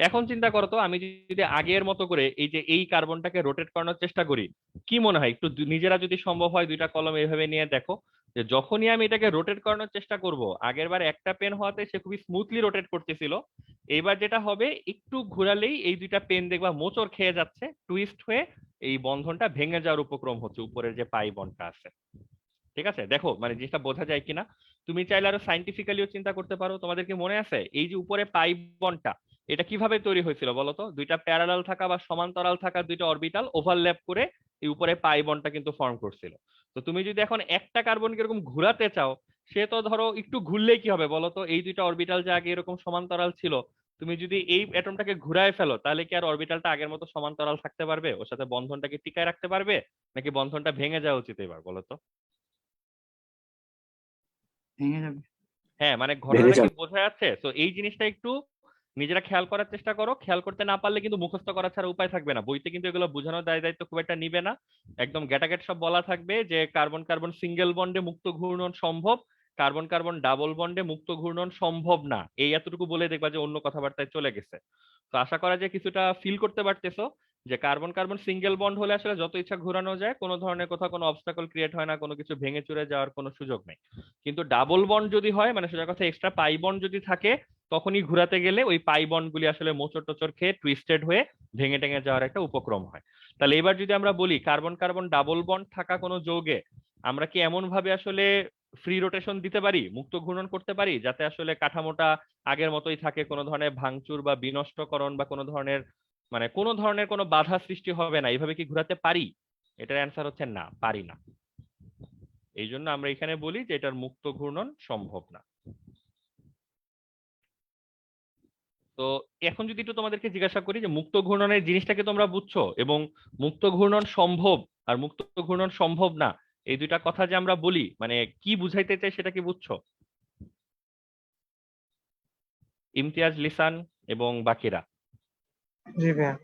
এখন চিন্তা করো তো, আমি যদি আগের মতো করে এই যে এই কার্বনটাকে রোটেট করানোর চেষ্টা করি, কি মনে হয়? একটু নিজেরা যদি সম্ভব হয় দুইটা কলম এইভাবে নিয়ে দেখো, যে যখনই আমি এটাকে রোটেট করানোর চেষ্টা করব, আগের বার একটা পেন হওয়াতে সে খুবই স্মুথলি রোটেট করতেছিল, এইবার যেটা হবে একটু ঘোরালেই এই দুইটা পেন দেখবা মোচড় খেয়ে যাচ্ছে, টুইস্ট হয়ে এই বন্ধনটা ভেঙে যাওয়ার উপক্রম হচ্ছে, উপরের যে পাই বন্ডটা আছে। ঠিক আছে, দেখো মানে জিনিসটা বোঝা যায় কিনা। তুমি চাইলে আরো সাইন্টিফিক্যালিও চিন্তা করতে পারো। তোমাদেরকে মনে আছে এই যে উপরে পাই বন্ডটা, এটা কিভাবে তৈরি হয়েছিল বলতো? দুইটা প্যারালাল থাকা বা সমান্তরাল থাকা দুইটা অরবিটাল ওভারল্যাপ করে এই উপরে পাই বন্ডটা কিন্তু ফর্ম করছিল। তো তুমি যদি এখন একটা কার্বনকে এরকম ঘুরাতে চাও, সে তো ধরো একটু ঘুরলেই কি হবে বলতো? এই দুইটা অরবিটাল যে আগে এরকম সমান্তরাল ছিল, তুমি যদি এই অ্যাটমটাকে ঘুরায় ফেলো, তাহলে কি আর অরবিটালটা আগের মতো সমান্তরাল থাকতে পারবে? ওর সাথে বন্ধনটাকে টিকায় রাখতে পারবে, নাকি বন্ধনটা ভেঙে যাওয়া উচিত এবার বলতো? ভেঙে যাবে। হ্যাঁ, মানে ভেঙে ঘটনাটা কি যাবে। বোঝা যাচ্ছে? তো এই জিনিসটা একটু নিজেরা খেয়াল করার চেষ্টা করো। খেয়াল করতে না পারলে কিন্তু মুখস্থ করা ছাড়া উপায় থাকবে না। বইতে কিন্তু এগুলো বোঝানোর দায়িত্ব খুব একটা নিবে না। একদম গ্যাটাগেট সব বলা থাকবে যে কার্বন কার্বন সিঙ্গেল বন্ডে মুক্ত ঘূর্ণন সম্ভব, কার্বন কার্বন ডাবল বন্ডে মুক্ত ঘূর্ণন সম্ভব না, এই এতটুকু বলে দেখবা যে অন্য কথাবার্তায় চলে গেছে। তো আশা করা যায় কিছুটা ফিল করতে পারতেছো যে কার্বন কার্বন সিঙ্গেল বন্ড হলে আসলে যত ইচ্ছা ঘোরানো যায়, কোনো ধরনের কোথাও কোনো অবস্টাকল ক্রিয়েট হয় না, কোনো কিছু ভেঙে চুরে যাওয়ার কোনো সুযোগ নেই। কিন্তু ডাবল বন্ড যদি হয়, মানে সোজা কথা এক্সট্রা পাই বন্ড যদি থাকে, তখনই ঘোরাতে গেলে ওই পাই বন্ড গুলি আসলে মোচড় টোচড় খেয়ে টুইস্টেড হয়ে ভেঙে টেঙে যাওয়ার একটা উপক্রম হয়। তাহলে এবার যদি আমরা বলি কার্বন কার্বন ডাবল বন্ড থাকা কোনো যৌগে আমরা কি এমন ভাবে আসলে ফ্রি রোটেশন দিতে পারি, মুক্ত ঘূর্ণন করতে পারি, যাতে আসলে কাঠামোটা আগের মতোই থাকে, কোনো ধরনের ভাঙচুর বা বিনষ্টকরণ বা কোনো ধরনের মানে কোনো ধরনের কোনো বাধা সৃষ্টি হবে না, এইভাবে কি ঘোরাতে পারি? এটার অ্যান্সার হচ্ছে না, পারি না। এই জন্য আমরা এখানে বলি যে এটার মুক্ত ঘূর্ণন সম্ভব না। তো এখন যদি একটু তোমাদেরকে জিজ্ঞাসা করি যে মুক্ত ঘূর্ণনের জিনিসটাকে তোমরা বুঝছো, এবং মুক্ত ঘূর্ণন সম্ভব আর মুক্ত ঘূর্ণন সম্ভব না এই দুইটা কথা যে আমরা বলি, মানে কি বুঝাইতে চাই সেটা কি বুঝছো? ইমতিয়াজ, লিসান এবং বাকিরা। জি ভাইয়া।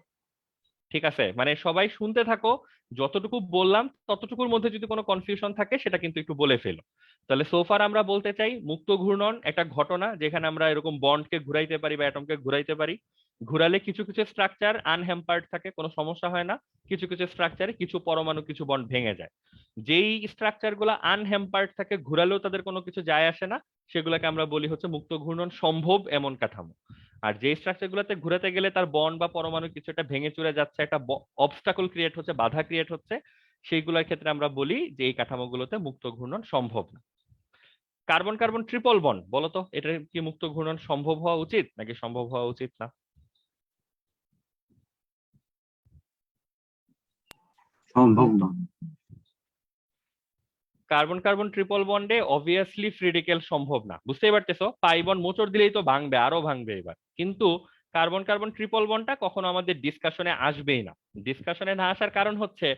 ঠিক আছে, মানে সবাই শুনতে থাকো, যতটুকু বললাম ততটুকুর মধ্যে যদি কোনো কনফিউশন থাকে সেটা কিন্তু একটু বলে ফেলো। তাহলে সোফার আমরা বলতে চাই মুক্ত ঘূর্ণন একটা ঘটনা যেখানে আমরা এরকম বন্ডকে ঘুরাইতে পারি বা অ্যাটমকে ঘুরাইতে পারি। ঘুরালে কিছু কিছু স্ট্রাকচার আনহ্যাম্পার্ড থাকে, কোনো সমস্যা হয় না। কিছু কিছু স্ট্রাকচারে কিছু পরমাণু কিছু বন্ড ভেঙে যায়। যেই স্ট্রাকচার গুলো আনহ্যাম্পার্ড থাকে, ঘুরালেও তাদের কোনো কিছু যায় আসে না, সেগুলোকে আমরা বলি হচ্ছে মুক্ত ঘূর্ণন সম্ভব এমন কাঠামো। আর যে স্ট্রাকচার গুলোতে ঘুরাতে গেলে তার বন্ড বা পরমাণু কিছু একটা ভেঙে চুরে যাচ্ছে, একটা অবস্টাকল ক্রিয়েট হচ্ছে, বাধা ক্রিয়েট হচ্ছে, সেইগুলোর ক্ষেত্রে আমরা বলি যে এই কাঠামোগুলোতে মুক্ত ঘূর্ণন সম্ভব না। কার্বন কার্বন ট্রিপল বন্ড, বলতো এটা কি মুক্ত ঘূর্ণন সম্ভব হওয়া উচিত নাকি সম্ভব হওয়া উচিত না? সম্ভব না। কার্বন কার্বন ট্রিপল বন্ডে অবভিয়াসলি ফ্রি রেডিক্যাল সম্ভব না, বুঝতেই পারতেছো? পাই বন্ড মোচড় দিলেই তো ভাঙবে, আরো ভাঙবে এবার। কিন্তু কার্বন কার্বন ট্রিপল বন্ডটা কখনো আমাদের ডিসকাশনে আসবেই না। ডিসকাশনে না আসার কারণ হচ্ছে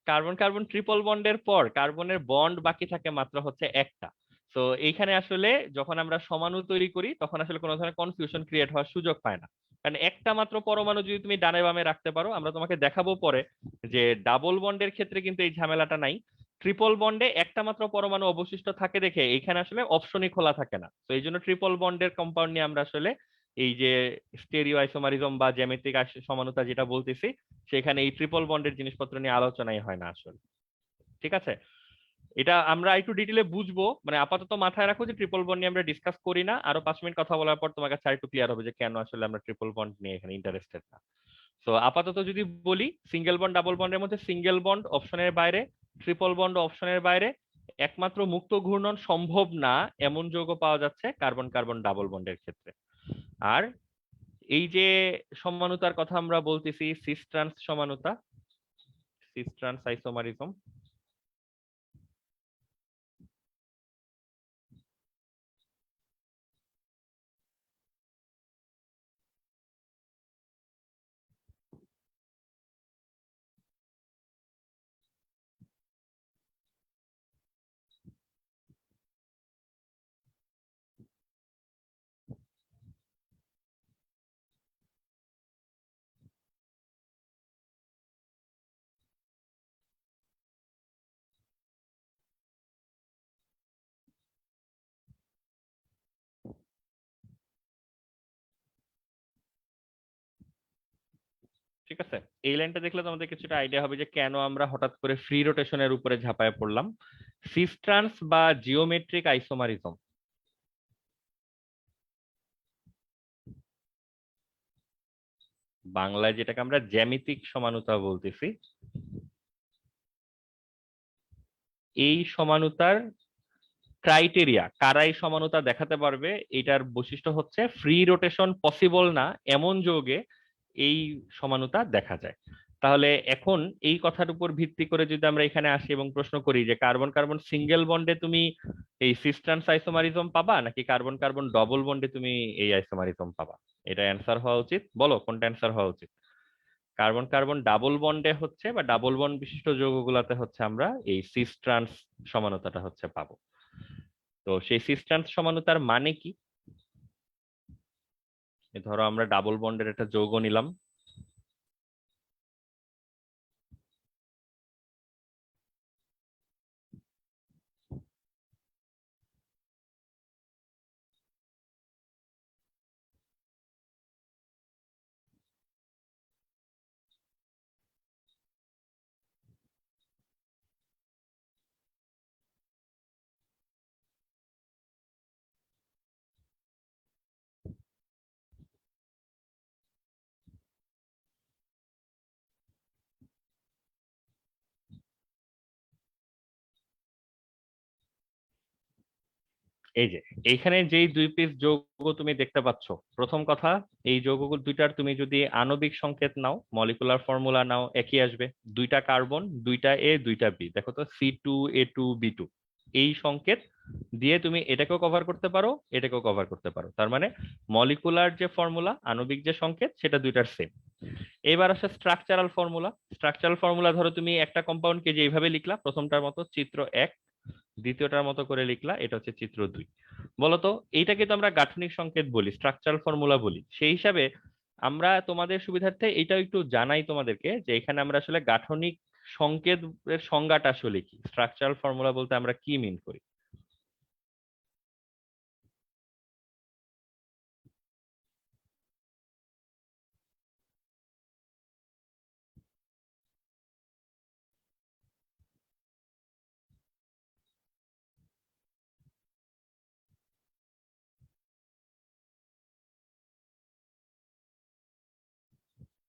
কার্বন কার্বন ট্রিপল বন্ডের পর কার্বনের বন্ড বাকি থাকে মাত্র হচ্ছে একটা। তো এইখানে আসলে যখন আমরা সমাণু তৈরি করি তখন আসলে কোনো ধরনের কনফিউশন ক্রিয়েট হওয়ার সুযোগ পায় না। কারণ একটা মাত্র পরমাণু যদি তুমি ডানে বামে রাখতে পারো, আমরা তোমাকে দেখাবো পরে যে ডাবল বন্ডের ক্ষেত্রে কিন্তু এই ঝামেলাটা নাই। ট্রিপল বন্ডে একটা মাত্র পরমাণু অবশিষ্ট থাকে দেখে এখানে আসলে অপশনই খোলা থাকে না। তো এই জন্য ট্রিপল বন্ডের কম্পাউন্ড নিয়ে আমরা আসলে এই যে স্টেরিও আইসোমারিজম বা জ্যামিতিক সমানতা যেটা বলতেছি, সেখানে এই ট্রিপল বন্ডের জিনিসপত্র নিয়ে আলোচনাই হয় না আসলে। ঠিক আছে, এটা আমরা একটু ডিটেলে বুঝবো, মানে আপাতত মাথায় রাখো যে ট্রিপল বন্ড নিয়ে আমরা ডিসকাস করি না। আরো 5 মিনিট কথা বলার পর তোমার কাছে আরেকটু ক্লিয়ার হবে যে কেন আসলে আমরা ট্রিপল বন্ড নিয়ে এখানে ইন্টারেস্টেড না। তো আপাতত যদি বলি, সিঙ্গেল বন্ড ডাবল বন্ডের মধ্যে সিঙ্গেল বন্ড অপশনের বাইরে, ট্রিপল বন্ড অপশনের বাইরে। একমাত্র মুক্ত ঘূর্ণন সম্ভব না এমন যৌগ পাওয়া যাচ্ছে কার্বন কার্বন ডাবল বন্ডের ক্ষেত্রে। আর এই যে সমানুতার কথা আমরা বলতেছি, সিস ট্রান্স সমানুতা, সিস ট্রান্স আইসোমারিজম, ঠিক আছে। এই লাইনটা দেখলে তোমাদের কিছুটা আইডিয়া হবে যে কেন আমরা হঠাৎ করে ফ্রি রোটেশনের উপরে ঝাঁপায় পড়লাম। সিস ট্রান্স বা জিওমেট্রিক আইসোমারিজম, বাংলায় যেটাকে আমরা জ্যামিতিক সমানুতা বলতেছি, এই সমানুতার ক্রাইটেরিয়া কারাই সমানুতা দেখাতে পারবে, এটার বৈশিষ্ট্য হচ্ছে ফ্রি রোটেশন পসিবল না এমন যৌগে এই সমানুতা দেখা যায়। তাহলে এখন এই কথার উপর ভিত্তি করে যদি আমরা এখানে আসি এবং প্রশ্ন করি যে কার্বন কার্বন সিঙ্গেল বন্ডে তুমি এই সিস ট্রান্স আইসোমারিজম পাবা নাকি কার্বন কার্বন ডবল বন্ডে তুমি এই আইসোমারিজম পাবা, এটা অ্যান্সার হওয়া উচিত। বলো কোনটা অ্যান্সার হওয়া উচিত? কার্বন কার্বন ডাবল বন্ডে হচ্ছে বা ডাবল বন্ড বিশিষ্ট যৌগগুলোতে হচ্ছে আমরা এই সিস ট্রান্স সমানুতাটা হচ্ছে পাবো। তো সেই সিস ট্রান্স সমানুতার মানে কি? ধরো আমরা ডাবল বন্ডের একটা যৌগ নিলাম, এই যে এইখানে যেই দুই পিস যৌগ তুমি দেখতে পাচ্ছ, প্রথম কথা, এই যৌগগুলো দুইটার তুমি যদি আণবিক সংকেত নাও, মলিকুলার ফর্মুলা নাও, একই আসবে। দুইটা কার্বন, দুইটা এ দুইটা বি, দেখো তো C2A2B2, এই সংকেত দিয়ে তুমি এটাকেও কভার করতে পারো, এটাকেও কভার করতে পারো। তার মানে মলিকুলার যে ফর্মুলা, আণবিক যে সংকেত, সেটা দুইটার সেম। এবার আসে স্ট্রাকচারাল ফর্মুলা। স্ট্রাকচারাল ফর্মুলা ধরো তুমি একটা কম্পাউন্ডকে যে এইভাবে লিখলা, প্রথমটার মতো চিত্র 1, দ্বিতীয়টার মতো করে লিখলা, এটা হচ্ছে চিত্র 2। বলতো এইটাকে তো আমরা গাঠনিক সংকেত বলি, স্ট্রাকচারাল ফর্মুলা বলি। সেই হিসাবে আমরা তোমাদের সুবিধার্থে এটাও একটু জানাই তোমাদেরকে যে এখানে আমরা আসলে গাঠনিক সংকেতের সংজ্ঞাটা আসলে কি, স্ট্রাকচারাল ফর্মুলা বলতে আমরা কি মিন করি।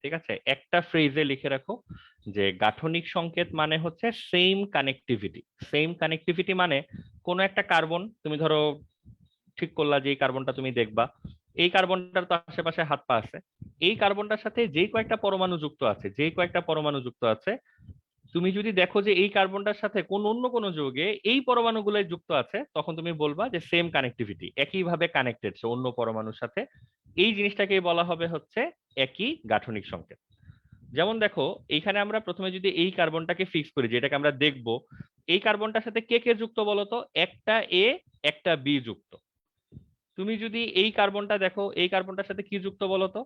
ঠিক আছে, একটা ফ্রেজে লিখে রাখো যে গাঠনিক সংকেত মানে হচ্ছে সেম কানেক্টিভিটি। সেম কানেক্টিভিটি মানে কোনো একটা কার্বন তুমি ধরো ঠিক করলা যে এই কার্বনটা তুমি দেখবা, এই কার্বনটার তো আশেপাশে হাত পা আছে, এই কার্বনটার সাথে যেই কয়েকটা পরমাণু যুক্ত আছে, যেই কয়েকটা পরমাণু যুক্ত আছে, তুমি যদি দেখো যে এই কার্বনটার সাথে কোন অন্য কোনো যৌগে এই পরমাণুগুলো যুক্ত আছে, তখন তুমি বলবা যে সেম কানেক্টিভিটি, একইভাবে কানেক্টেড সে অন্য পরমাণুর সাথে। এই জিনিসটাকেই বলা হবে হচ্ছে একই গাঠনিক সংকেত। যেমন দেখো এইখানে আমরা প্রথমে যদি এই কার্বনটাকে ফিক্স করি, যেটাকে আমরা দেখবো, এই কার্বনটার সাথে কে কে যুক্ত বলতো, একটা এ একটা বি যুক্ত। তুমি যদি এই কার্বনটা দেখো, এই কার্বনটার সাথে কি যুক্ত বলতো,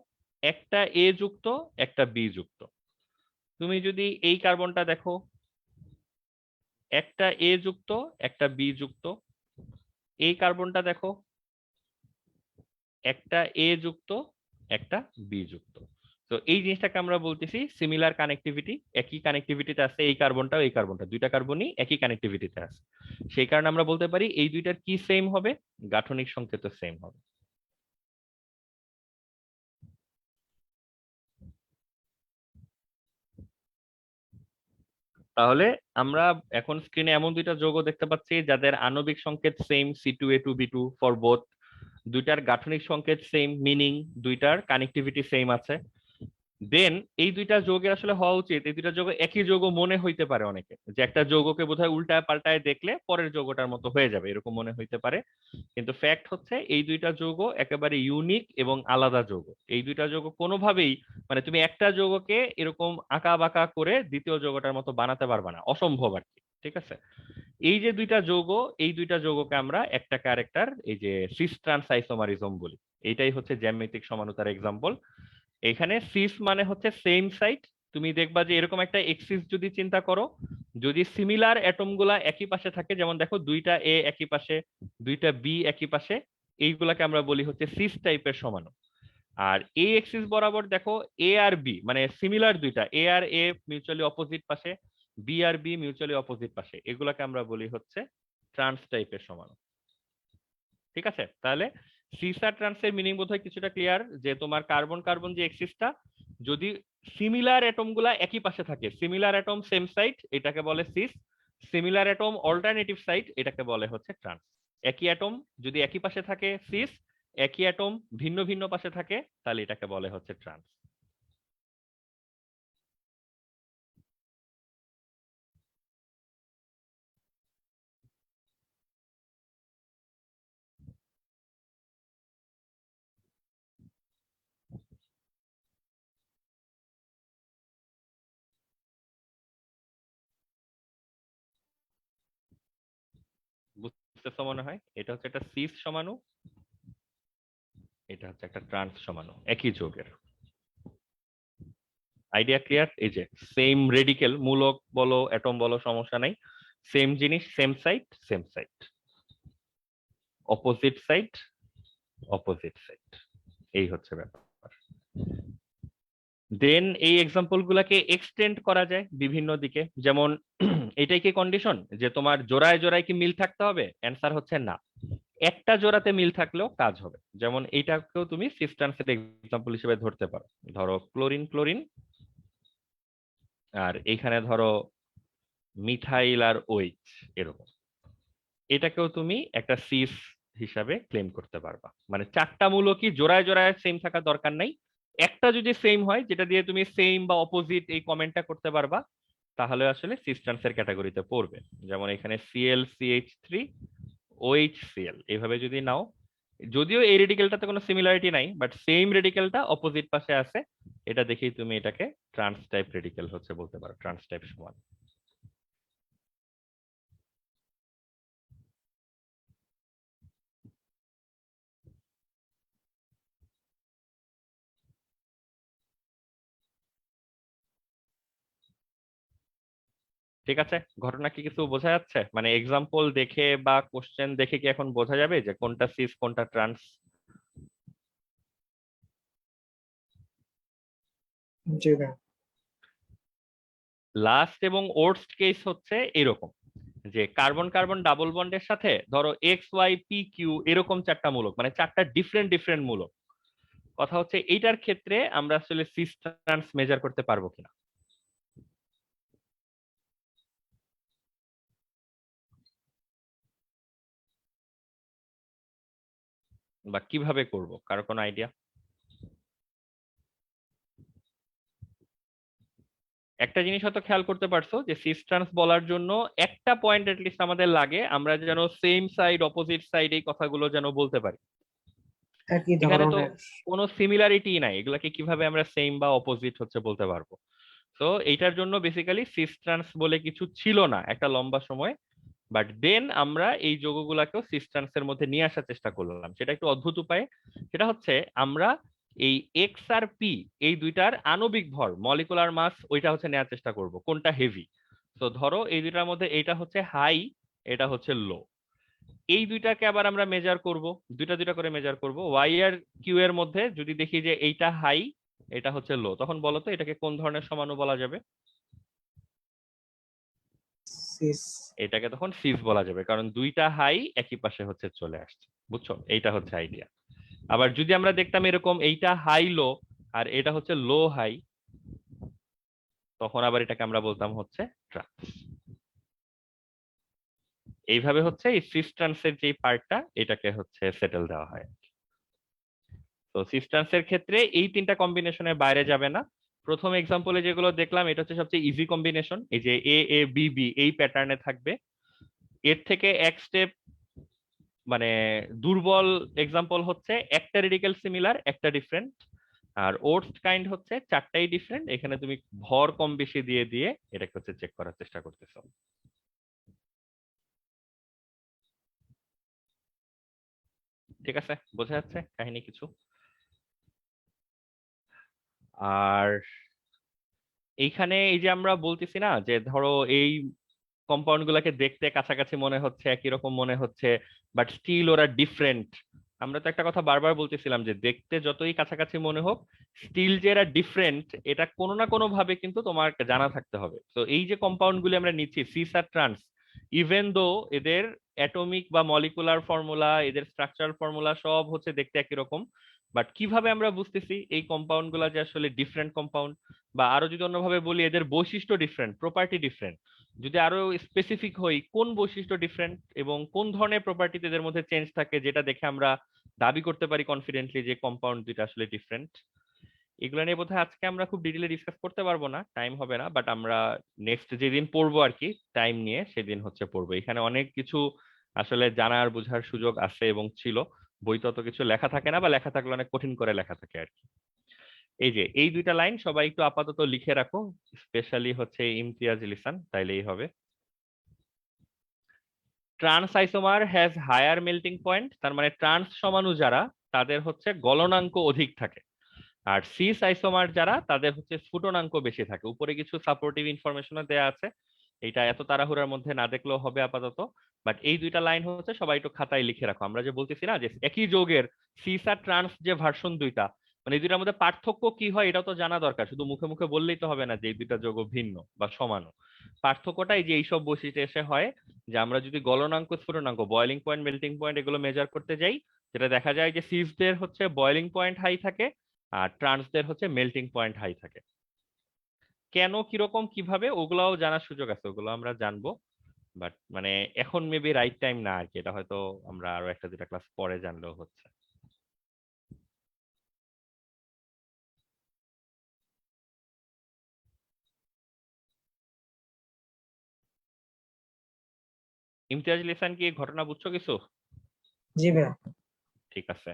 একটা এ যুক্ত একটা বি যুক্ত। তুমি যদি এই কার্বনটা দেখো, একটা এ যুক্ত একটা বি যুক্ত। এই কার্বনটা দেখো, একটা এ যুক্ত একটা বি যুক্ত। তো এই জিনিসটাকে আমরা বলতেছি সিমিলার কানেক্টিভিটি, একই কানেক্টিভিটিতে আছে এই কার্বনটাও এই কার্বনটা, দুইটা কার্বনই একই কানেক্টিভিটিতে আছে। সেই কারণে আমরা বলতে পারি এই দুইটার কি সেম হবে, গাঠনিক সংকেত সেম হবে। তাহলে আমরা এখন স্ক্রিনে এমন দুইটা যৌগ দেখতে পাচ্ছি যাদের আণবিক সংকেত সেম, C2A2B2 ফর বোথ। দুইটার গাঠনিক সংকেত সেম, মিনিং দুইটার কানেক্টিভিটি সেম আছে। দেন এই দুইটা যৌগের আসলে হওয়া উচিত, এই দুইটা যৌগ একই যৌগ মনে হইতে পারে অনেকে, যে একটা যৌগকে বোধহয় উল্টায় পাল্টায় দেখলে পরের যৌগটার মতো হয়ে যাবে, এরকম মনে হইতে পারে। কিন্তু ফ্যাক্ট হচ্ছে এই দুইটা যৌগ একেবারে ইউনিক এবং আলাদা যৌগ। এই দুইটা যৌগ কোনোভাবেই, মানে তুমি একটা যৌগকে এরকম আঁকা বাঁকা করে দ্বিতীয় যৌগটার মতো বানাতে পারবে না, অসম্ভব আর কি। ঠিক আছে, এই যে দুইটা যৌগ, এই দুইটা যৌগকে আমরা একটাকে আরেকটার এই যে সিস ট্রান্স আইসোমারিজম বলি। এইটাই হচ্ছে জ্যামিতিক সমানতার এক্সাম্পল। এখানে সিস মানে হচ্ছে সেম সাইড। তুমি দেখবা যে এরকম একটা এক্সিস যদি চিন্তা করো, যদি সিমিলার অ্যাটম গুলা একই পাশে থাকে, যেমন দেখো দুইটা এ একই পাশে, দুইটা বি একই পাশে, এইগুলাকে আমরা বলি হচ্ছে সিস টাইপের সমাণু। আর এই এক্সিস বরাবর দেখো এ আর বি মানে সিমিলার দুইটা, এ আর এ মিউচুয়ালি অপোজিট পাশে, বি আর বি মিউচুয়ালি অপোজিট পাশে, এগুলাকে আমরা বলি হচ্ছে ট্রান্স টাইপের সমাণু। ঠিক আছে, তাহলে সিস আর ট্রান্সের মিনিং বোধহয় কিছুটা ক্লিয়ার, যে তোমার কার্বন কার্বন যে এক্সিসটা, যদি সিমিলার অ্যাটম গুলা একই পাশে থাকে, সিমিলার অ্যাটম সেম সাইড, এটাকে বলে cis. Similar atom alternative side, এটাকে বলে হচ্ছে ট্রান্স। একই অ্যাটম যদি একই পাশে থাকে সিস, একই অ্যাটম ভিন্ন ভিন্ন পাশে থাকে, তাহলে এটাকে বলে হচ্ছে ট্রান্স। বুঝতেছো মনে হয়? এটা হচ্ছে একটা সিস সমাণু, এটা হচ্ছে একটা ট্রান্স সমাণু, একই যৌগের। Idea clear? এই যে সেম রেডিকেল, মূলক বলো অ্যাটম বলো সমস্যা নাই, সেম জিনিস same side same side, opposite side opposite side, এই হচ্ছে ব্যাপার। দেন এই এক্সাম্পল গুলাকে এক্সটেন্ড করা যায় বিভিন্ন দিকে, যেমন এটাই কি কন্ডিশন যে তোমার জোড়ায় জোড়ায় কি মিল থাকতে হবে? অ্যান্সার হচ্ছে না, একটা জোড়াতে মিল থাকলেও কাজ হবে। যেমন এইটাকেও তুমি সিস্টেন্সের এক্সাম্পল হিসেবে ধরতে পারো। ধরো ক্লোরিন ক্লোরিন, আর এইখানে ধরো মিথাইল আর ওইচ, এরকম। এটাকেও তুমি একটা সিস হিসাবে ক্লেম করতে পারবা। মানে চারটা মূলকই জোড়ায় জোড়ায় সেম থাকা দরকার নাই, একটা যদি সেম হয় যেটা দিয়ে তুমি সেম বা অপোজিট এই কমেন্টটা করতে পারবা, তাহলে আসলে সিস্টেন্সের ক্যাটাগরিতে পড়বে। যেমন এখানে Cl CH3 OHCl, এইভাবে যদি নাও, যদিও এই রেডিকেলটাতে কোনো সিমিলারিটি নাই, বাট সেম রেডিকেলটা অপোজিট পাশে আছে, এটা দেখেই তুমি এটাকে ট্রান্স টাইপ রেডিকেল হচ্ছে বলতে পারো, ট্রান্স টাইপ সমান। ঠিক আছে, ঘটনা কি কিছু বোঝা যাচ্ছে? মানে এক্সাম্পল দেখে বা কোশ্চেন দেখে কি এখন বোঝা যাবে যে কোনটা সিস কোনটা ট্রান্স? জি ভাই। লাস্ট এবং ওর্স্ট কেস হচ্ছে এরকম যে কার্বন কার্বন ডাবল বন্ডের সাথে ধরো এক্স ওয়াই পি কিউ এরকম চারটা মূলক, মানে চারটা ডিফারেন্ট ডিফারেন্ট মূলক। কথা হচ্ছে এইটার ক্ষেত্রে আমরা আসলে সিস ট্রান্স মেজার করতে পারবো কিনা, বা কিভাবে করব, কারো কোনো আইডিয়া? একটা জিনিস হয়তো খেয়াল করতে পারছো যে সিস ট্রান্স বলার জন্য একটা পয়েন্ট লিস্ট আমাদের লাগে, আমরা যেন সেম সাইড অপোজিট সাইড এই কথাগুলো যেন বলতে পারি। একই এখানে তো ধরনের। কোনো সিমিলারিটি নাই, এগুলাকে কিভাবে আমরা সেম বা অপোজিট হচ্ছে বলতে পারবো? তো এইটার জন্য বেসিক্যালি সিস ট্রান্স বলে কিছু ছিল না একটা লম্বা সময়, বাট দেন আমরা এই যৌগগুলাকেও সিস ট্রান্সের মধ্যে নিয়ে আসার চেষ্টা করলাম, সেটা একটু অদ্ভুত উপায়ে। সেটা হচ্ছে আমরা এই এক্স আর পি এই দুইটার আণবিক ভর মলিকুলার মাস ওইটা হচ্ছে নেওয়ার চেষ্টা করব কোনটা হেভি। তো ধরো এই দুইটার মধ্যে এইটা হচ্ছে হাই, এটা হচ্ছে লো। এই দুইটাকে আবার আমরা মেজার করব, দুইটা দুইটা করে মেজার করব। ওয়াই আর কিউ এর মধ্যে যদি দেখি যে এইটা হাই এটা হচ্ছে লো, তখন বলো তো এটাকে কোন ধরনের সমাণু বলা যাবে? সিস। এটাকে তখন সিস বলা যাবে, কারণ দুইটা হাই একই পাশে হচ্ছে চলে আসছে। বুঝছো, এইটা হচ্ছে আইডিয়া। আবার যদি আমরা দেখতাম এরকম এইটা হাই লো আর এটা হচ্ছে লো হাই, তখন আবার এটাকে আমরা বলতাম হচ্ছে ট্রান্স। এইভাবে হচ্ছে এই সিস ট্রান্সের যে পার্টটা এটাকে হচ্ছে সেটেল দেওয়া হয়। তো সিস ট্রান্সের ক্ষেত্রে এই তিনটা কম্বিনেশনের বাইরে যাবে না। প্রথম এক্সাম্পলে যেগুলো দেখলাম এটা হচ্ছে সবচেয়ে ইজি কম্বিনেশন, এই যে এ এ বি বি এই প্যাটার্নে থাকবে। এর থেকে এক স্টেপ মানে দুর্বল এক্সাম্পল হচ্ছে একটা রেডিক্যাল সিমিলার একটা ডিফারেন্ট, আর ওর্স্ট কাইন্ড হচ্ছে চারটাই ডিফারেন্ট। এখানে তুমি ভর কম বেশি দিয়ে দিয়ে এটাকে হচ্ছে চেক করার চেষ্টা করতেছো। ঠিক আছে, বোঝা যাচ্ছে কাহিনী কিছু? আর এইখানে এই যে আমরা বলতেছি না যে ধরো এই কম্পাউন্ড গুলাকে দেখতে কাছাকাছি মনে হচ্ছে, একই রকম মনে হচ্ছে, বাট স্টিল ওরা ডিফারেন্ট। আমরা তো একটা কথা বারবার বলতেছিলাম যে দেখতে যতই কাছাকাছি মনে হোক স্টিল যে এরা ডিফারেন্ট এটা কোনো না কোনো ভাবে কিন্তু তোমার জানা থাকতে হবে। তো এই যে কম্পাউন্ড গুলি আমরা নিচ্ছি সিস আর ট্রান্স, ইভেন দো এদের অ্যাটমিক বা মলিকুলার ফর্মুলা এদের স্ট্রাকচারাল ফর্মুলা সব হচ্ছে দেখতে একই রকম, বাট কিভাবে আমরা বুঝতেছি এই কম্পাউন্ড গুলা যে আসলে ডিফারেন্ট কম্পাউন্ড? বা আরো যদি অন্যভাবে বলি এদের বৈশিষ্ট্য ডিফারেন্ট, প্রপার্টি ডিফারেন্ট। যদি আরো স্পেসিফিক হই কোন বৈশিষ্ট্য ডিফারেন্ট এবং কোন ধরনের প্রপার্টিতে এদের মধ্যে চেঞ্জ থাকে যেটা দেখে আমরা দাবি করতে পারি কনফিডেন্টলি যে কম্পাউন্ড দুইটা আসলে ডিফারেন্ট। এগুলো নিয়ে বোধহয় আজকে আমরা খুব ডিটেইলে ডিসকাস করতে পারবো না, টাইম হবে না, বাট আমরা নেক্সট যেদিন পড়বো আর কি টাইম নিয়ে সেদিন হচ্ছে পড়বো। এখানে অনেক কিছু আসলে জানার বোঝার সুযোগ আছে এবং ছিল। বইতে অত কিছু লেখা থাকে না, বা লেখা থাকলে অনেক কঠিন করে লেখা থাকে আর কি। এই যে এই দুইটা লাইন সবাই একটু আপাতত লিখে রাখো, স্পেশালি হচ্ছে ইমতিয়াজ লিসান, তাইলেই হবে। Trans isomer has higher melting point, তার মানে ট্রান্স সমাণু যারা তাদের হচ্ছে গলনাঙ্ক অধিক থাকে, আর সিস আইসোমার যারা তাদের হচ্ছে স্ফুটনাঙ্ক বেশি থাকে। উপরে কিছু সাপোর্টিভ ইনফরমেশনও দেয়া আছে, এটা এত তাড়াহুড়ার মধ্যে না দেখলেও হবে আপাতত। বাট এই দুইটা লাইন হচ্ছে সবাই একটু খাতায় লিখে রাখো। আমরা যে বলতেছি না যে একই যৌগের সিস আর ট্রান্স যে ভার্সন দুইটা, মানে এই দুইটার মধ্যে পার্থক্য কি হয় এটাও তো জানা দরকার। শুধু মুখে মুখে বললেই তো হবে না যে এই দুইটা যৌগ ভিন্ন বা সমান। পার্থক্যটাই যে এইসব বৈশিষ্ট্য এসে হয় যে আমরা যদি গলনাঙ্ক স্ফুটনাঙ্ক বয়লিং পয়েন্ট মেল্টিং পয়েন্ট এগুলো মেজার করতে যাই, যেটা দেখা যায় যে সিসদের হচ্ছে বয়লিং পয়েন্ট হাই থাকে আর ট্রান্সদের হচ্ছে মেল্টিং পয়েন্ট হাই থাকে। কেন কিরকম কিভাবে ওগুলাও জানার সুযোগ আছে, ওগুলো আমরা জানবো, বাট মানে এখন মেবি রাইট টাইম না আর কি। এটা হয়তো আমরা আরো একটা দুটা ক্লাস পরে জানলেও হচ্ছে। ইমতিয়াজ লিসান কি এই ঘটনা বুঝছো কিছু? জি ভাইয়া। ঠিক আছে,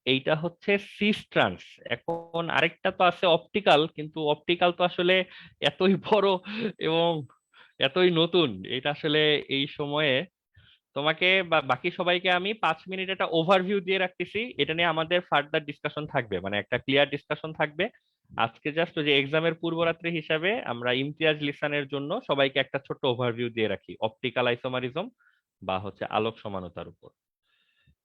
এইটা হচ্ছে সিস ট্রান্স। এখন আরেকটা তো আছে অপটিক্যাল, কিন্তু অপটিক্যাল তো আসলে এতই বড় এবং এতই নতুন, এটা আসলে এই সময়ে তোমাকে বা বাকি সবাইকে আমি 5 মিনিট একটা ওভারভিউ দিয়ে রাখতেছি। এটা নিয়ে আমাদের ফার্দার ডিসকাশন থাকবে, মানে একটা ক্লিয়ার ডিসকাশন থাকবে। আজকে জাস্ট যে এক্সামের পূর্বরাত্রি হিসাবে আমরা ইমতিয়াজ লিসানের জন্য সবাইকে একটা ছোট্ট ওভারভিউ দিয়ে রাখি অপটিক্যাল আইসোমারিজম বা হচ্ছে আলোক সমানুতার উপর।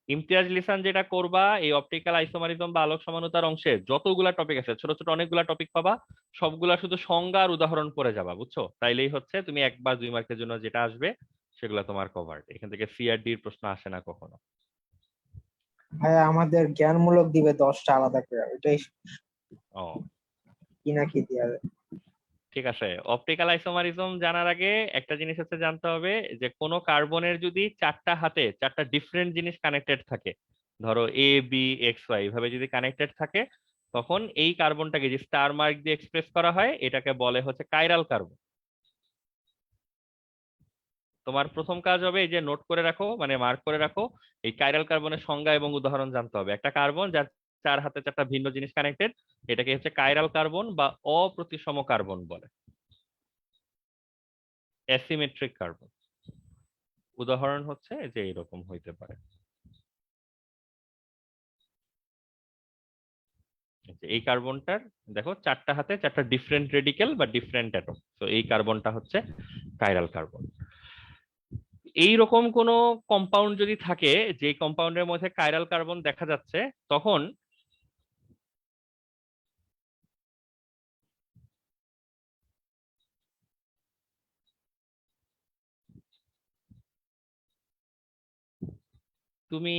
ইমতিয়াজ লিসান যেটা করবা, এই অপটিক্যাল আইসোমারিজম বা আলোক সমানুতার অংশে যতগুলা টপিক আছে, ছোট ছোট অনেকগুলা টপিক পাবা, সবগুলা শুধু সংজ্ঞা আর উদাহরণ পড়ে যাবা, বুঝছো? তাইলেই হচ্ছে তুমি 1 বা 2 মার্কের জন্য যেটা আসবে সেগুলো তোমার কভার। এখান থেকে সিআরডি এর প্রশ্ন আসে না কখনো। ভাইয়া আমাদের জ্ঞানমূলক দিবে 10টা আলাদা করে, ওইটাই ও কি না কি দিয়ে ঠিক আছে, অপটিক্যাল আইসোমারিজম জানার আগে একটা জিনিস হচ্ছে জানতে হবে যে কোনো কার্বনের যদি 4টা হাতে 4টা ডিফারেন্ট জিনিস কানেক্টেড থাকে, ধরো এ বি এক্স ওয়াই ভাবে যদি কানেক্টেড থাকে, তখন এই কার্বনটাকে যে স্টার মার্ক দিয়ে এক্সপ্রেস করা হয় এটাকে বলে হচ্ছে কাইরাল কার্বন। তোমার প্রথম কাজ হবে এই যে নোট করে রাখো, মানে মার্ক করে রাখো, এই কাইরাল কার্বনের সংজ্ঞা এবং উদাহরণ জানতে হবে। একটা কার্বন যার 4 হাতে 4টা ভিন্ন জিনিস কানেক্টেড, এটাকে হচ্ছে কাইরাল কার্বন বা অপ্রতিসম কার্বন বলে, অ্যাসিমেট্রিক কার্বন। উদাহরণ হচ্ছে যে এরকম হইতে পারে, এই কার্বনটার দেখো 4টা হাতে 4টা ডিফারেন্ট রেডিকেল বা ডিফারেন্ট অ্যাটম, তো এই কার্বনটা হচ্ছে কাইরাল কার্বন। এইরকম কোন কম্পাউন্ড যদি থাকে যে কম্পাউন্ডের মধ্যে কাইরাল কার্বন দেখা যাচ্ছে, তখন তুমি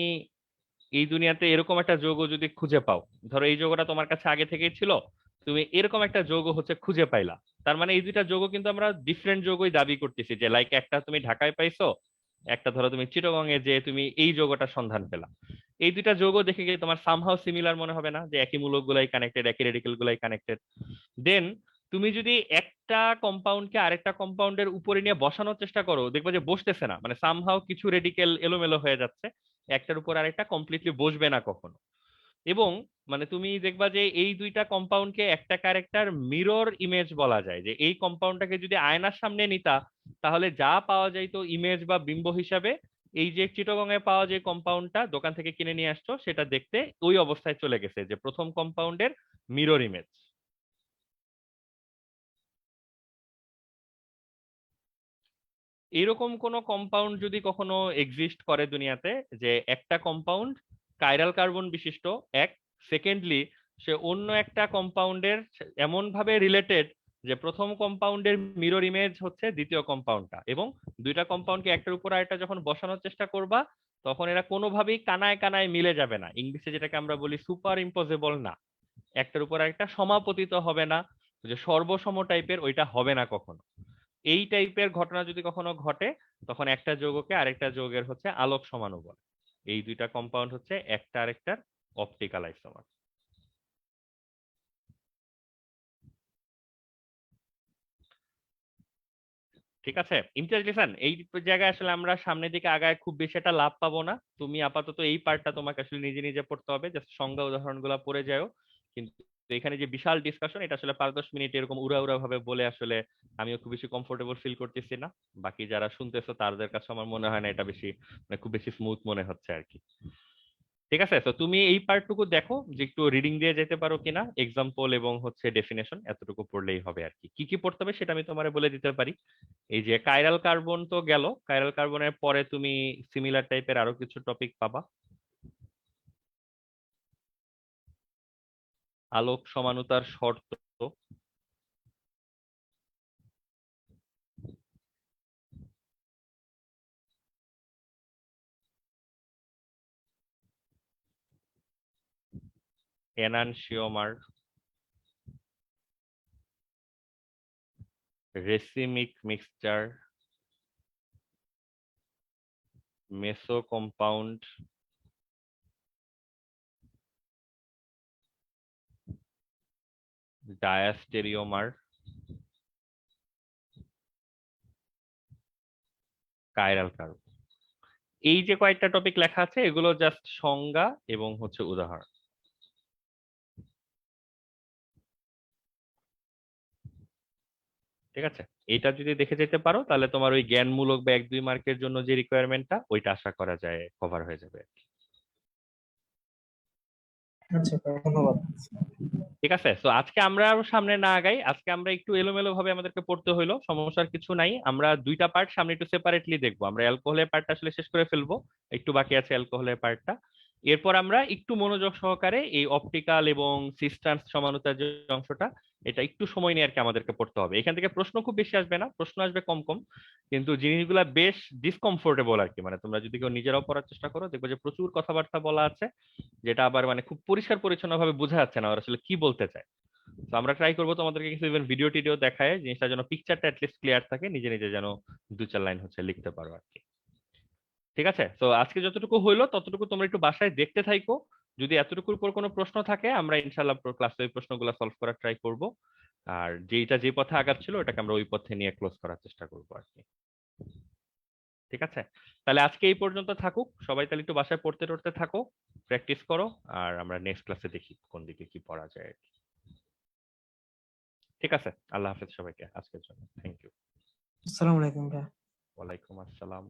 এই দুনিয়াতে এরকম একটা যৌগ যদি খুঁজে পাও, ধরো এই যৌগটা তোমার কাছে আগে থেকেই ছিল, তুমি এরকম একটা যৌগ হচ্ছে খুঁজে পাইলা, তার মানে এই দুইটা যৌগ কিন্তু আমরা ডিফারেন্ট যৌগই দাবি করতেছি, যে লাইক একটা তুমি ঢাকায় পাইছো, একটা ধরো তুমি চিটাগং এ যে তুমি এই যৌগটার সন্ধান পেলা। এই দুইটা যৌগ দেখে গিয়ে তোমার সামহাও সিমিলার মনে হবে না, যে একই মূলক গুলাই কানেক্টেড, একই রেডিকেল গুলাই কানেক্টেড? দেন তুমি যদি একটা কম্পাউন্ডকে আরেকটা কম্পাউন্ডের উপরে নিয়ে বসানোর চেষ্টা করো, দেখবে যে বসতেছে না, মানে সামহাও কিছু রেডিকেল এলোমেলো হয়ে যাচ্ছে, একটার উপর আরেকটা কমপ্লিটলি বসবে না কখনো। এবং মানে তুমি দেখবা যে এই দুইটা কম্পাউন্ডকে একটা ক্যারেক্টার মিরর ইমেজ বলা যায়, যে এই কম্পাউন্ডটাকে যদি আয়নার সামনে নিতা, তাহলে যা পাওয়া যাইতো ইমেজ বা বিম্ব হিসাবে, এই যে চিটাগং এ পাওয়া যে কম্পাউন্ডটা দোকান থেকে কিনে নিয়ে আসছো সেটা দেখতে ওই অবস্থায় চলে গেছে, যে প্রথম কম্পাউন্ডের মিরর ইমেজ। এরকম কোন কম্পাউন্ড যদি কখনো এক্সিস্ট করে দুনিয়াতে, যে একটা কম্পাউন্ড কাইরাল কার্বন বিশিষ্ট, এক, সেকেন্ডলি সে অন্য একটা কম্পাউন্ডের এমন ভাবে রিলেটেড যে প্রথম কম্পাউন্ডের মিরর ইমেজ হচ্ছে দ্বিতীয় কম্পাউন্ডটা, এবং দুইটা কম্পাউন্ডকে একটার উপর আরেকটা যখন বসানোর চেষ্টা করবা, তখন এরা কোনোভাবেই কানায় কানায় মিলে যাবে না, ইংলিশে যেটাকে আমরা বলি সুপার ইম্পসিবল না, একটার উপর আরেকটা সমাপতিত হবে না, যে সর্বসম টাইপের ওইটা হবে না কখনো। এই টাইপের ঘটনা যদি কখনো ঘটে, তখন একটা যৌগকে আরেকটা যৌগের হচ্ছে আলোক সমাণু বলে। এই দুইটা কম্পাউন্ড হচ্ছে একটা আরেকটার অপটিক্যাল আইসোমার। ঠিক আছে ইমতিয়াজ লিসান, এই জায়গায় আসলে আমরা সামনের দিকে আগায় খুব বেশি একটা লাভ পাবো না, তুমি আপাতত এই পার্টটা তোমাকে আসলে নিজে নিজে পড়তে হবে, জাস্ট সংজ্ঞা উদাহরণ গুলা পড়ে যাও। কিন্তু এখানে যে বিশাল ডিসকাশন, এটা আসলে 5-10 মিনিট এরকম উড়া উড়া ভাবে বলে আসলে আমিও খুব বেশি কমফোর্টেবল ফিল করতেছি না। বাকি যারা শুনতেছো তাদের কাছে আমার মনে হয় না এটা বেশি, মানে খুব বেশি স্মুথ মনে হচ্ছে আর কি। ঠিক আছে, তো তুমি এই পার্টটুকু দেখো যে একটু রিডিং দিয়ে যেতে পারো কিনা, এক্সাম্পল এবং হচ্ছে ডেফিনেশন এতটুকু পড়লেই হবে আর কি। কি কি পড়তে হবে সেটা আমি তোমারে বলে দিতে পারি। এই যে কাইরাল কার্বন তো গেল, কাইরাল কার্বনের পরে তুমি সিমিলার টাইপের আরো কিছু টপিক পাবা। আলোক সমানুতার শর্ত, enantiomer, racemic mixture, meso compound, diastereomer, chiral carbon. এই যে কয়েকটা টপিক লেখা আছে এগুলো জাস্ট সংজ্ঞা এবং হচ্ছে উদাহরণ। ঠিক আছে, এটা যদি দেখে যেতে পারো তাহলে তোমার ওই জ্ঞানমূলক বা 1-2 মার্কের জন্য যে রিকোয়ারমেন্টটা ওইটা আশা করা যায় কভার হয়ে যাবে। আচ্ছা ধন্যবাদ। ঠিক আছে, তো আজকে আমরা আরো সামনে না আগাই, আজকে আমরা একটু এলোমেলো ভাবে আমাদেরকে পড়তে হইলো, সমস্যার কিছু নাই। আমরা দুইটা পার্ট সামনে একটু সেপারেটলি দেখবো। আমরা অ্যালকোহলের পার্টটা আসলে শেষ করে ফেলবো, একটু বাকি আছে অ্যালকোহলের পার্টটা। এরপর আমরা একটু মনোযোগ সহকারে এই অপটিক্যাল এবং সিস্টার্স সমানুতার যে অংশটা, এটা একটু সময় নিয়ে আর কি আমাদেরকে পড়তে হবে। এখান থেকে প্রশ্ন খুব বেশি আসবে না, প্রশ্ন আসবে কম কম, কিন্তু জিনিসগুলা বেশ ডিসকমফোর্টেবল আর কি। মানে তোমরা যদি কেউ নিজেরাও পড়ার চেষ্টা করো, দেখবো যে প্রচুর কথাবার্তা বলা আছে, যেটা আবার মানে খুব পরিষ্কার পরিচ্ছন্ন ভাবে বোঝা যাচ্ছে না ওরা আসলে কি বলতে চায়। তো আমরা ট্রাই করবো তোমাদেরকে কিছু ইভেন ভিডিও টিডিও দেখায়, জিনিসটা যেন পিকচারটা অ্যাটলিস্ট ক্লিয়ার থাকে, নিজে নিজে যেন দু চার লাইন হচ্ছে লিখতে পারো আর কি। ঠিক আছে, তো আজকে যতটুকু হইলো ততটুকু তোমরা একটু বাসায় দেখতে থাইকো। যদি এতটুকুর উপর কোনো প্রশ্ন থাকে আমরা ইনশাল্লাহ ক্লাসে ওই প্রশ্নগুলো সলভ করার ট্রাই করব। আর যেটা যে পথে আগাচ্ছিল ওটাকে আমরা ওই পথে নিয়ে ক্লোজ করার চেষ্টা করবো আর কি। ঠিক আছে, তাহলে আজকে এই পর্যন্ত থাকুক, সবাই তাহলে একটু বাসায় পড়তে টড়তে থাকো, প্র্যাকটিস করো, আর আমরা নেক্সট ক্লাসে দেখি কোন দিকে কি পড়া যায় আর কি। ঠিক আছে, আল্লাহ হাফেজ সবাইকে আজকের জন্য, থ্যাংক ইউ। আসসালামু আলাইকুম ভাইয়া। ওয়ালাইকুম আসসালাম।